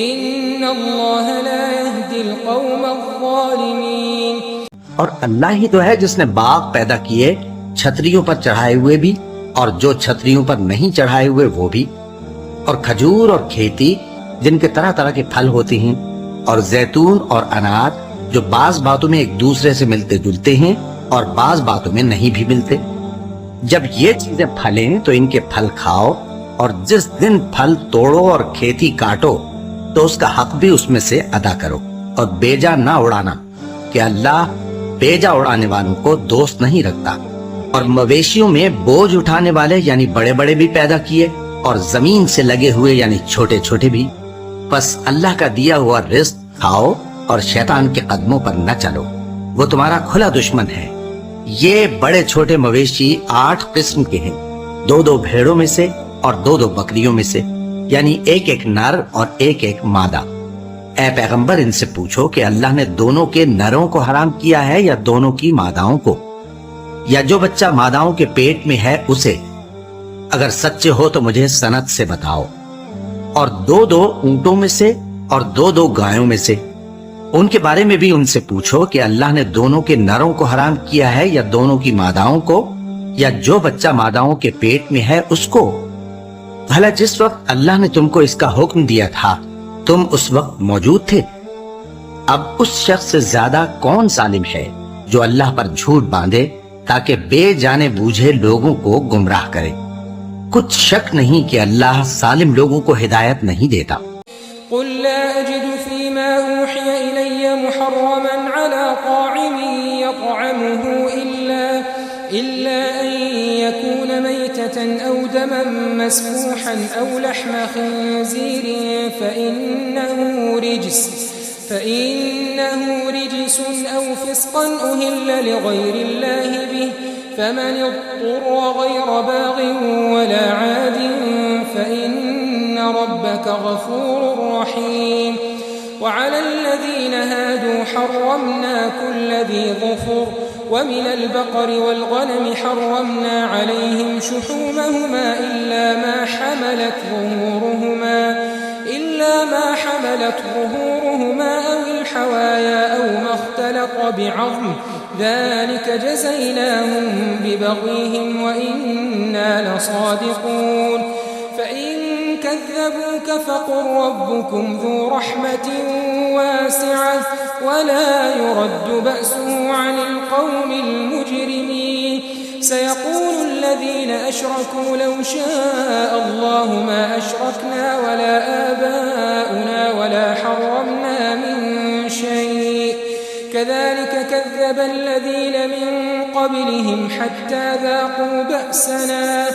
إن الله لا يهدي القوم الظالمين۔ اور اللہ ہی تو ہے جس نے باغ پیدا کیے، چھتریوں پر چڑھائے ہوئے بھی اور جو چھتریوں پر نہیں چڑھائے ہوئے وہ بھی، اور کھجور اور کھیتی جن کے طرح طرح کے پھل ہوتے ہیں، اور زیتون اور انار جو بعض باتوں میں ایک دوسرے سے ملتے جلتے ہیں اور بعض باتوں میں نہیں بھی ملتے۔ جب یہ چیزیں پھلیں تو ان کے پھل کھاؤ، اور جس دن پھل توڑو اور کھیتی کاٹو تو اس کا حق بھی اس میں سے ادا کرو، اور بیجا نہ اڑانا کہ اللہ بیجا اڑانے والوں کو دوست نہیں رکھتا۔ اور مویشیوں میں بوجھ اٹھانے والے یعنی بڑے بڑے بھی پیدا کیے، اور زمین سے لگے ہوئے یعنی چھوٹے چھوٹے بھی۔ بس اللہ کا دیا ہوا رزق کھاؤ اور شیطان کے قدموں پر نہ چلو، وہ تمہارا کھلا دشمن ہے۔ یہ بڑے چھوٹے مویشی 8 قسم کے ہیں، 2 بھیڑوں میں سے اور 2 بکریوں میں سے، یعنی ایک نر اور ایک مادہ۔ اے پیغمبر ان سے پوچھو کہ اللہ نے دونوں کے نروں کو حرام کیا ہے یا دونوں کی ماداؤں کو، یا جو بچہ ماداؤں کے پیٹ میں ہے اسے؟ اگر سچے ہو تو مجھے سند سے بتاؤ۔ اور 2 اونٹوں میں سے اور 2 گایوں میں سے، ان کے بارے میں بھی ان سے پوچھو کہ اللہ نے دونوں کے نروں کو حرام کیا ہے یا دونوں کی ماداؤں کو، یا جو بچہ ماداؤں کے پیٹ میں ہے اس کو؟ بھلا جس وقت اللہ نے تم کو اس کا حکم دیا تھا تم اس وقت موجود تھے؟ اب اس شخص سے زیادہ کون ظالم ہے جو اللہ پر جھوٹ باندھے تاکہ بے جانے بوجھے لوگوں کو گمراہ کرے۔ کچھ شک نہیں کہ اللہ ظالم لوگوں کو ہدایت نہیں دیتا۔ قل لا أجد فيما أوحي إلي محرما على طاعم يطعمه إلا أن يكون ميتة أو دما مسفوحا أو لحم خنزير فإنه رجس أو فسقا أهل لغير الله به فمن اضطر غير باغ ولا عاد فإن ربك غفور رحيم وعلى الذين هادوا حرمنا كل ذي ظفر ومن البقر والغنم حرمنا عليهم شحومهما إلا ما حملت ظهورهما أو الحوايا أو ما اختلط بعظم ذلك جزيناهم ببغيهم وإنا لصادقون فإن كذبوك فقل ربكم ذو رحمة واسعة ولا يرد بأسه عن القوم المجرمين سيقول الذين أشركوا لو شاء الله ما أشركنا ولا آباؤنا ولا حرمنا من شيء كذلك كذب الذين من قبلهم حتى ذاقوا بأسنا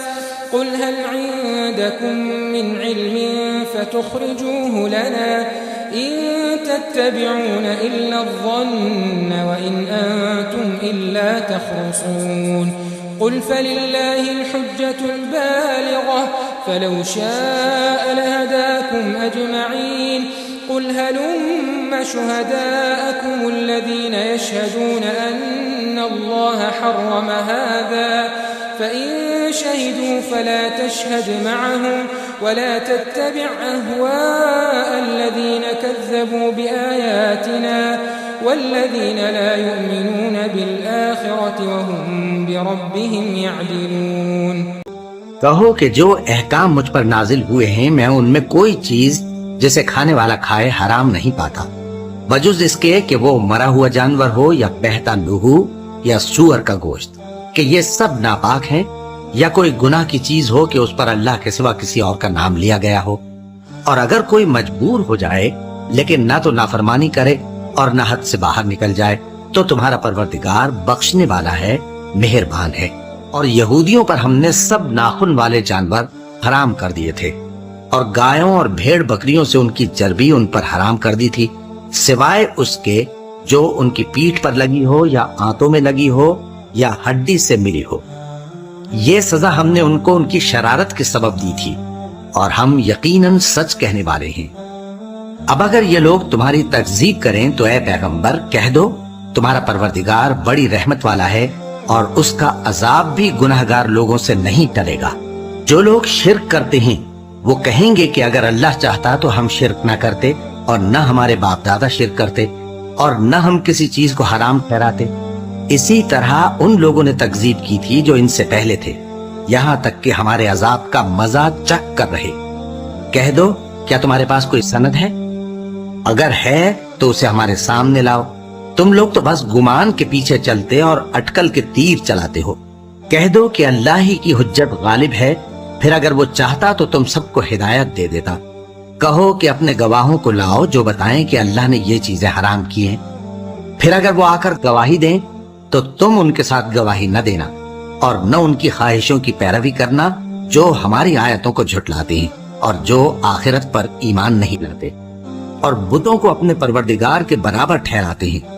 قل هل عندكم من علم فتخرجوه لنا إن تتبعون إلا الظن وإن أنتم إلا تخرصون قل فلله الحجة البالغة فلو شاء لهداكم أجمعين قل هلم شهداءكم الذين يشهدون أن الله حرم هذا فإن شهدوا فلا تشهد معهم ولا تتبع أهواء الذين كذبوا بآياتنا والذين لا يؤمنون بالآخرة وهم بربهم يعدلون کہو کہ جو احکام مجھ پر نازل ہوئے ہیں میں ان میں کوئی چیز جسے کھانے والا کھائے حرام نہیں پاتا بجز اس کے کہ وہ مرا ہوا جانور ہو یا بہتا لہو یا سور کا گوشت کہ یہ سب ناپاک ہیں یا کوئی گناہ کی چیز ہو کہ اس پر اللہ کے سوا کسی اور کا نام لیا گیا ہو اور اگر کوئی مجبور ہو جائے لیکن نہ تو نافرمانی کرے اور نہ حد سے باہر نکل جائے تو تمہارا پروردگار بخشنے والا ہے مہربان ہے اور یہودیوں پر ہم نے سب ناخن والے جانور حرام کر دیے تھے اور گایوں اور بھیڑ بکریوں سے ان کی چربی ان پر حرام کر دی تھی سوائے اس کے جو ان کی پیٹھ پر لگی ہو یا آنتوں میں لگی ہو یا ہڈی سے ملی ہو یہ سزا ہم نے ان کو ان کی شرارت کے سبب دی تھی اور ہم یقیناً سچ کہنے والے ہیں اب اگر یہ لوگ تمہاری تکذیب کریں تو اے پیغمبر کہہ دو تمہارا پروردگار بڑی رحمت والا ہے اور اس کا عذاب بھی گناہگار لوگوں سے نہیں ٹلے گا جو لوگ شرک کرتے ہیں وہ کہیں گے کہ اگر اللہ چاہتا تو ہم شرک نہ کرتے اور نہ ہمارے باپ دادا شرک کرتے اور نہ ہم کسی چیز کو حرام ٹھہراتے اسی طرح ان لوگوں نے تکذیب کی تھی جو ان سے پہلے تھے یہاں تک کہ ہمارے عذاب کا مزہ چکھ کر رہے کہہ دو کیا تمہارے پاس کوئی سند ہے اگر ہے تو اسے ہمارے سامنے لاؤ تم لوگ تو بس گمان کے پیچھے چلتے اور اٹکل کے تیر چلاتے ہو کہہ دو کہ اللہ ہی کی حجت غالب ہے پھر اگر وہ چاہتا تو تم سب کو ہدایت دے دیتا کہو کہ اپنے گواہوں کو لاؤ جو بتائیں کہ اللہ نے یہ چیزیں حرام کی ہیں پھر اگر وہ آ کر گواہی دیں تو تم ان کے ساتھ گواہی نہ دینا اور نہ ان کی خواہشوں کی پیروی کرنا جو ہماری آیتوں کو جھٹلاتے ہیں اور جو آخرت پر ایمان نہیں لاتے اور بتوں کو اپنے پروردگار کے برابر ٹھہراتے ہیں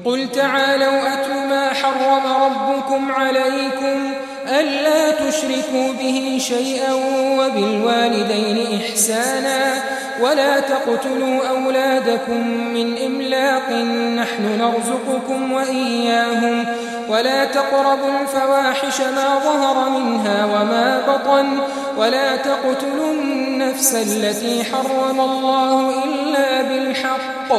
قل تعالوا أتل ما حرم ربكم عليكم ألا تشركوا به شيئا وبالوالدين إحسانا ولا تقتلوا أولادكم من إملاق نحن نرزقكم وإياهم ولا تقربوا الفواحش ما ظهر منها وما بطن ولا تقتلوا النفس التي حرم الله إلا بالحق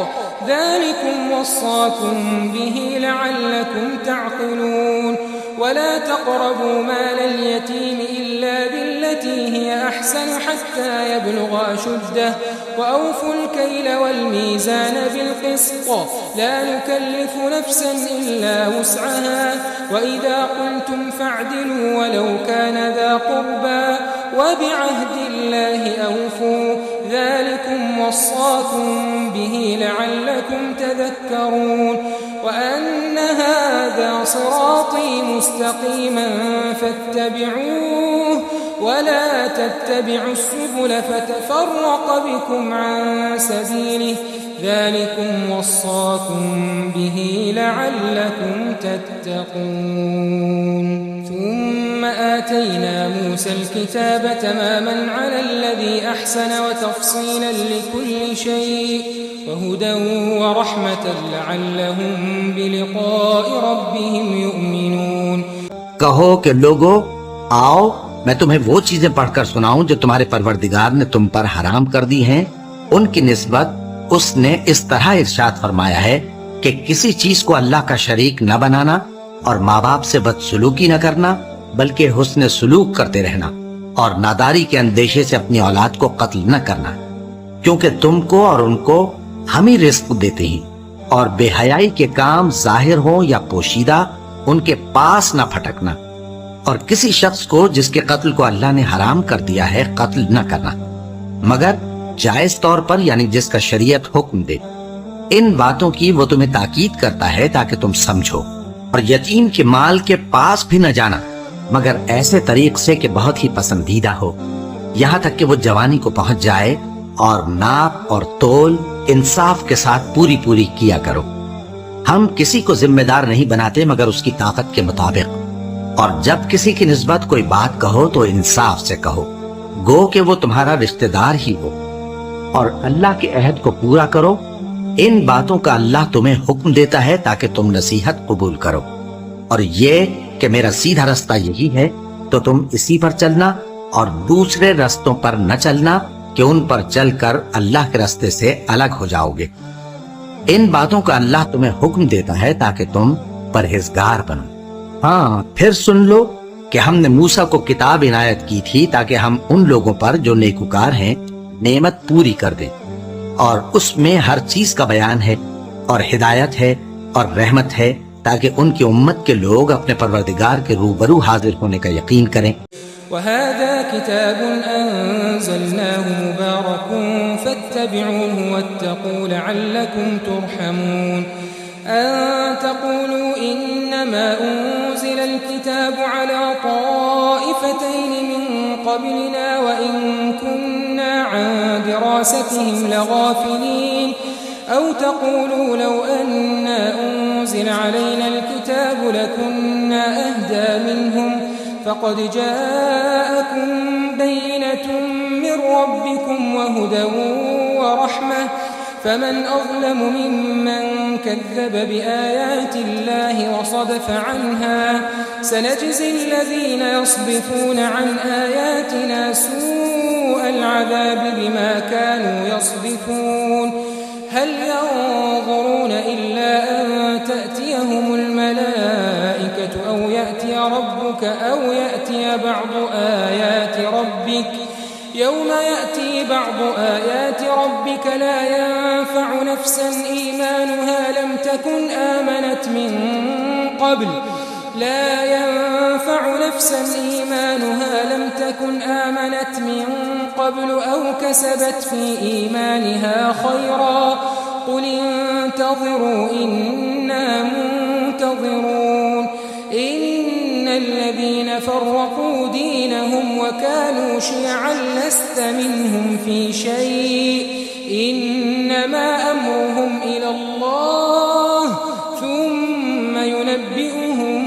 ذلكم وصاكم به لعلكم تعقلون ولا تقربوا مال اليتيم إلا بالتي هي أحسن حتى يبلغ أشده وأوفوا الكيل والميزان بالقسط لا نكلف نفسا إلا وسعها وإذا قلتم فاعدلوا ولو كان ذا قربى وبعهد الله أوفوا ذلكم وصاكم به لعلكم تذكرون وأن هذا صراطي مستقيما فاتبعوه ولا تتبعوا السبل فتفرق بكم عن سبيله ذلكم وصاكم به لعلكم تتقون ثم آتينا موسى الكتاب تماما على الذي أحسن وتفصيلا لكل شيء وهدى ورحمة لعلهم بلقاء ربهم يؤمنون کہو کہ لوگو آؤ میں تمہیں وہ چیزیں پڑھ کر سناؤں جو تمہارے پروردگار نے تم پر حرام کر دی ہیں ان کی نسبت اس نے اس طرح ارشاد فرمایا ہے کہ کسی چیز کو اللہ کا شریک نہ بنانا اور ماں باپ سے بدسلوکی نہ کرنا بلکہ حسن سلوک کرتے رہنا اور ناداری کے اندیشے سے اپنی اولاد کو قتل نہ کرنا کیونکہ تم کو اور ان کو ہم ہی رزق دیتے ہیں اور بے حیائی کے کام ظاہر ہوں یا پوشیدہ ان کے پاس نہ پھٹکنا اور کسی شخص کو جس کے قتل کو اللہ نے حرام کر دیا ہے قتل نہ کرنا، مگر جائز طور پر، یعنی جس کا شریعت حکم دے۔ ان باتوں کی وہ تمہیں تاکید کرتا ہے تاکہ تم سمجھو، اور یتیم کے مال کے پاس بھی نہ جانا مگر ایسے طریق سے کہ بہت ہی پسندیدہ ہو، یہاں تک کہ وہ جوانی کو پہنچ جائے، اور ناپ اور تول انصاف کے ساتھ پوری پوری کیا کرو۔ ہم کسی کو ذمہ دار نہیں بناتے مگر اس کی طاقت کے مطابق، اور جب کسی کی نسبت کوئی بات کہو تو انصاف سے کہو، گو کہ وہ تمہارا رشتہ دار ہی ہو، اور اللہ کے عہد کو پورا کرو۔ ان باتوں کا اللہ تمہیں حکم دیتا ہے تاکہ تم نصیحت قبول کرو، اور یہ کہ میرا سیدھا رستہ یہی ہے تو تم اسی پر چلنا، اور دوسرے رستوں پر نہ چلنا کہ ان پر چل کر اللہ کے راستے سے الگ ہو جاؤ گے۔ ان باتوں کا اللہ تمہیں حکم دیتا ہے تاکہ تم پرہیزگار بنو۔ ہاں، پھر سن لو کہ ہم نے موسیٰ کو کتاب عنایت کی تھی تاکہ ہم ان لوگوں پر جو نیکوکار ہیں نعمت پوری کر دیں، اور اس میں ہر چیز کا بیان ہے اور ہدایت ہے اور رحمت ہے، تاکہ ان کی امت کے لوگ اپنے پروردگار کے روبرو حاضر ہونے کا یقین کریں۔ وَهَذَا كِتَابٌ أَنزَلْنَاهُ مُبَارَكٌ فَاتَّبِعُوهُ وَاتَّقُوا لَعَلَّكُمْ تُرْحَمُونَ أَن تَقُولُوا إِنَّمَا أُنزِلَ الْكِتَابُ عَلَى طَائِفَتَيْنِ مِن قَبْلِنَا وَإِن كُنَّا عَن دِرَاسَتِهِمْ لَغَافِلِينَ أَوْ تَقُولُوا لَوْ أَنَّا أُنزِلَ عَلَيْنَا الْكِتَابُ لَكُنَّا أَهْدَىٰ مِنْهُمْ فقد جاءكم بينة من ربكم وهدى ورحمة فمن أظلم ممن كذب بآيات الله وصدف عنها سنجزي الذين يصدفون عن آياتنا سوء العذاب بما كانوا يصدفون هل ينظرون إلا أن تأتيهم الملائكة أو يأتي ربك أو يأتي بعض آيات ربك يوم يأتي بعض آيات ربك لا ينفع نفسا إيمانها لم تكن آمنت من قبل أو كسبت في إيمانها خيرا قل انتظروا إنا منتظرون إن الذين فرقوا دينهم وكانوا شيعا لست منهم في شيء إنما أمرهم إلى الله ثم ينبئهم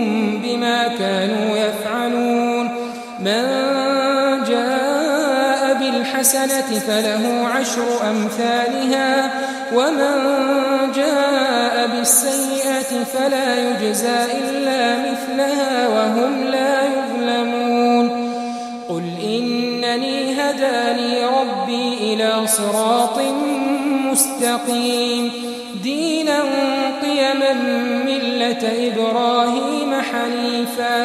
بما كانوا يفعلون من جاء بالحسنة فله 10 أمثالها ومن جاء بالسيئة فلا يجزى إلا مثلها وهم لا يظلمون قل إنني هداني ربي إلى صراط مستقيم دينا قيما ملة إبراهيم حنيفا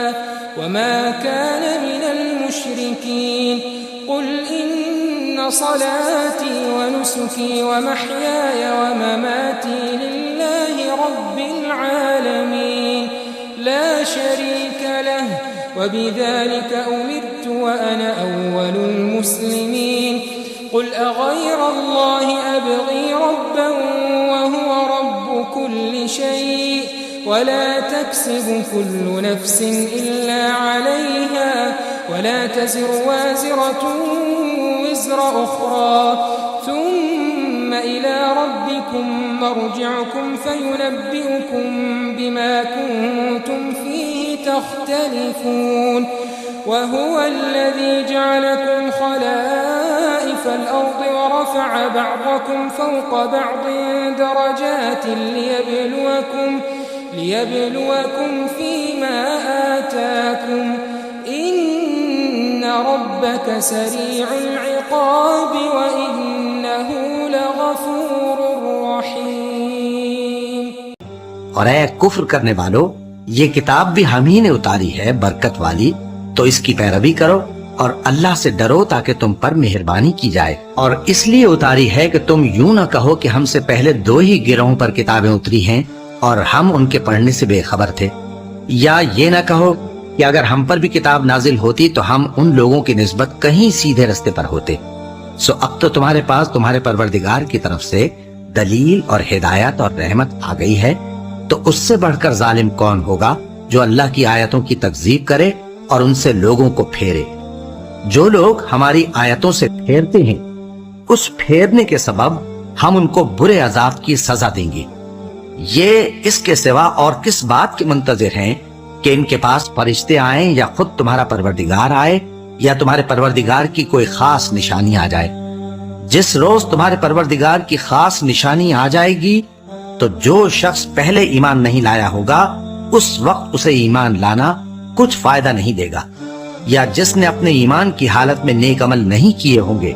وما كان من المشركين قل إن صلاتي ونسكي ومحياي ومماتي لله رب العالمين لا شريك له وبذلك أمرت وأنا أول المسلمين قل أغير الله أبغي ربا وهو رب كل شيء ولا تكسب كل نفس إلا عليها ولا تزر وازرة وزر أخرى ثم إلى ربكم مرجعكم فينبئكم بما كنتم فيه تختلفون وهو الذي جعلكم خلائف الأرض ورفع بعضكم فوق بعض درجات ليبلوكم فيما آتاكم إن ربك سريع العقاب وإنه لغفور رحيم۔ اور اے کفر کرنے والو، یہ کتاب بھی ہم ہی نے اتاری ہے برکت والی، تو اس کی پیروی کرو اور اللہ سے ڈرو تاکہ تم پر مہربانی کی جائے۔ اور اس لیے اتاری ہے کہ تم یوں نہ کہو کہ ہم سے پہلے 2 ہی گروہوں پر کتابیں اتری ہیں اور ہم ان کے پڑھنے سے بے خبر تھے، یا یہ نہ کہو کہ اگر ہم پر بھی کتاب نازل ہوتی تو ہم ان لوگوں کی نسبت کہیں سیدھے رستے پر ہوتے۔ سو اب تو تمہارے پاس تمہارے پروردگار کی طرف سے دلیل اور ہدایت اور رحمت آ گئی ہے، تو اس سے بڑھ کر ظالم کون ہوگا جو اللہ کی آیتوں کی تکذیب کرے اور ان سے لوگوں کو پھیرے۔ جو لوگ ہماری آیتوں سے پھیرتے ہیں، اس پھیرنے کے سبب ہم ان کو برے عذاب کی سزا دیں گے۔ یہ اس کے سوا اور کس بات کے منتظر ہیں کہ ان کے پاس فرشتے آئیں یا خود تمہارا پروردگار آئے یا تمہارے پروردگار کی کوئی خاص نشانی آ جائے۔ جس روز تمہارے پروردگار کی خاص نشانی آ جائے گی تو جو شخص پہلے ایمان نہیں لایا ہوگا اس وقت اسے ایمان لانا کچھ فائدہ نہیں دے گا، یا جس نے اپنے ایمان کی حالت میں نیک عمل نہیں کیے ہوں گے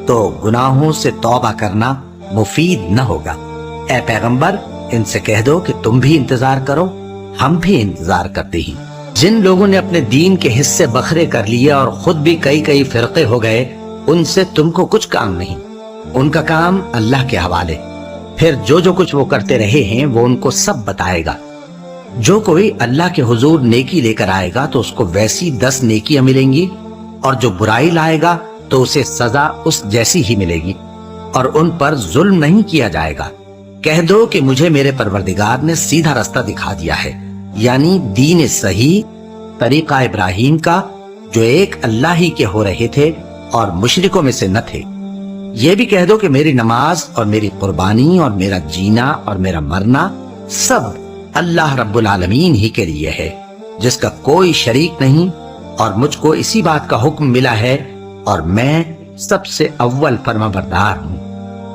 تو گناہوں سے توبہ کرنا مفید نہ ہوگا۔ اے پیغمبر، ان سے کہہ دو کہ تم بھی انتظار کرو، ہم بھی انتظار کرتے ہیں۔ جن لوگوں نے اپنے دین کے حصے بکھرے کر لیے اور خود بھی کئی فرقے ہو گئے، ان سے تم کو کچھ کام نہیں، ان کا کام اللہ کے حوالے۔ پھر جو کچھ وہ کرتے رہے ہیں وہ ان کو سب بتائے گا۔ جو کوئی اللہ کے حضور نیکی لے کر آئے گا تو اس کو ویسی 10 نیکیاں ملیں گی، اور جو برائی لائے گا تو اسے سزا اس جیسی ہی ملے گی، اور ان پر ظلم نہیں کیا جائے گا۔ کہہ دو کہ مجھے میرے پروردگار نے سیدھا راستہ دکھا دیا ہے، یعنی دین صحیح، طریقہ ابراہیم کا، جو ایک اللہ ہی کے ہو رہے تھے اور مشرکوں میں سے نہ تھے۔ یہ بھی کہہ دو کہ میری نماز اور میری قربانی اور میرا جینا اور میرا مرنا سب اللہ رب العالمین ہی کے لیے ہے، جس کا کوئی شریک نہیں، اور مجھ کو اسی بات کا حکم ملا ہے اور میں سب سے اول فرما بردار ہوں۔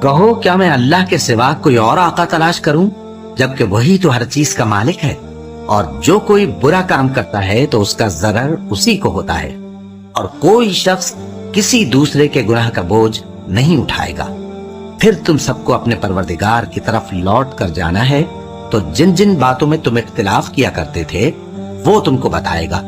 کہو کیا میں اللہ کے سوا کوئی اور آقا تلاش کروں، جبکہ وہی تو ہر چیز کا مالک ہے، اور جو کوئی برا کام کرتا ہے تو اس کا ضرر اسی کو ہوتا ہے، اور کوئی شخص کسی دوسرے کے گناہ کا بوجھ نہیں اٹھائے گا۔ پھر تم سب کو اپنے پروردگار کی طرف لوٹ کر جانا ہے، تو جن جن باتوں میں تم اختلاف کیا کرتے تھے وہ تم کو بتائے گا،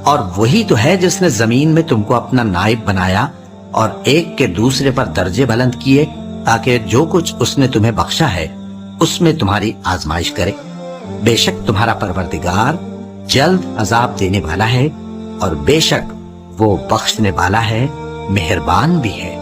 اور وہی تو ہے جس نے زمین میں تم کو اپنا نائب بنایا اور ایک کے دوسرے پر درجے بلند کیے، تاکہ جو کچھ اس نے تمہیں بخشا ہے اس میں تمہاری آزمائش کرے۔ بے شک تمہارا پروردگار جلد عذاب دینے والا ہے، اور بے شک وہ بخشنے والا ہے، مہربان بھی ہے۔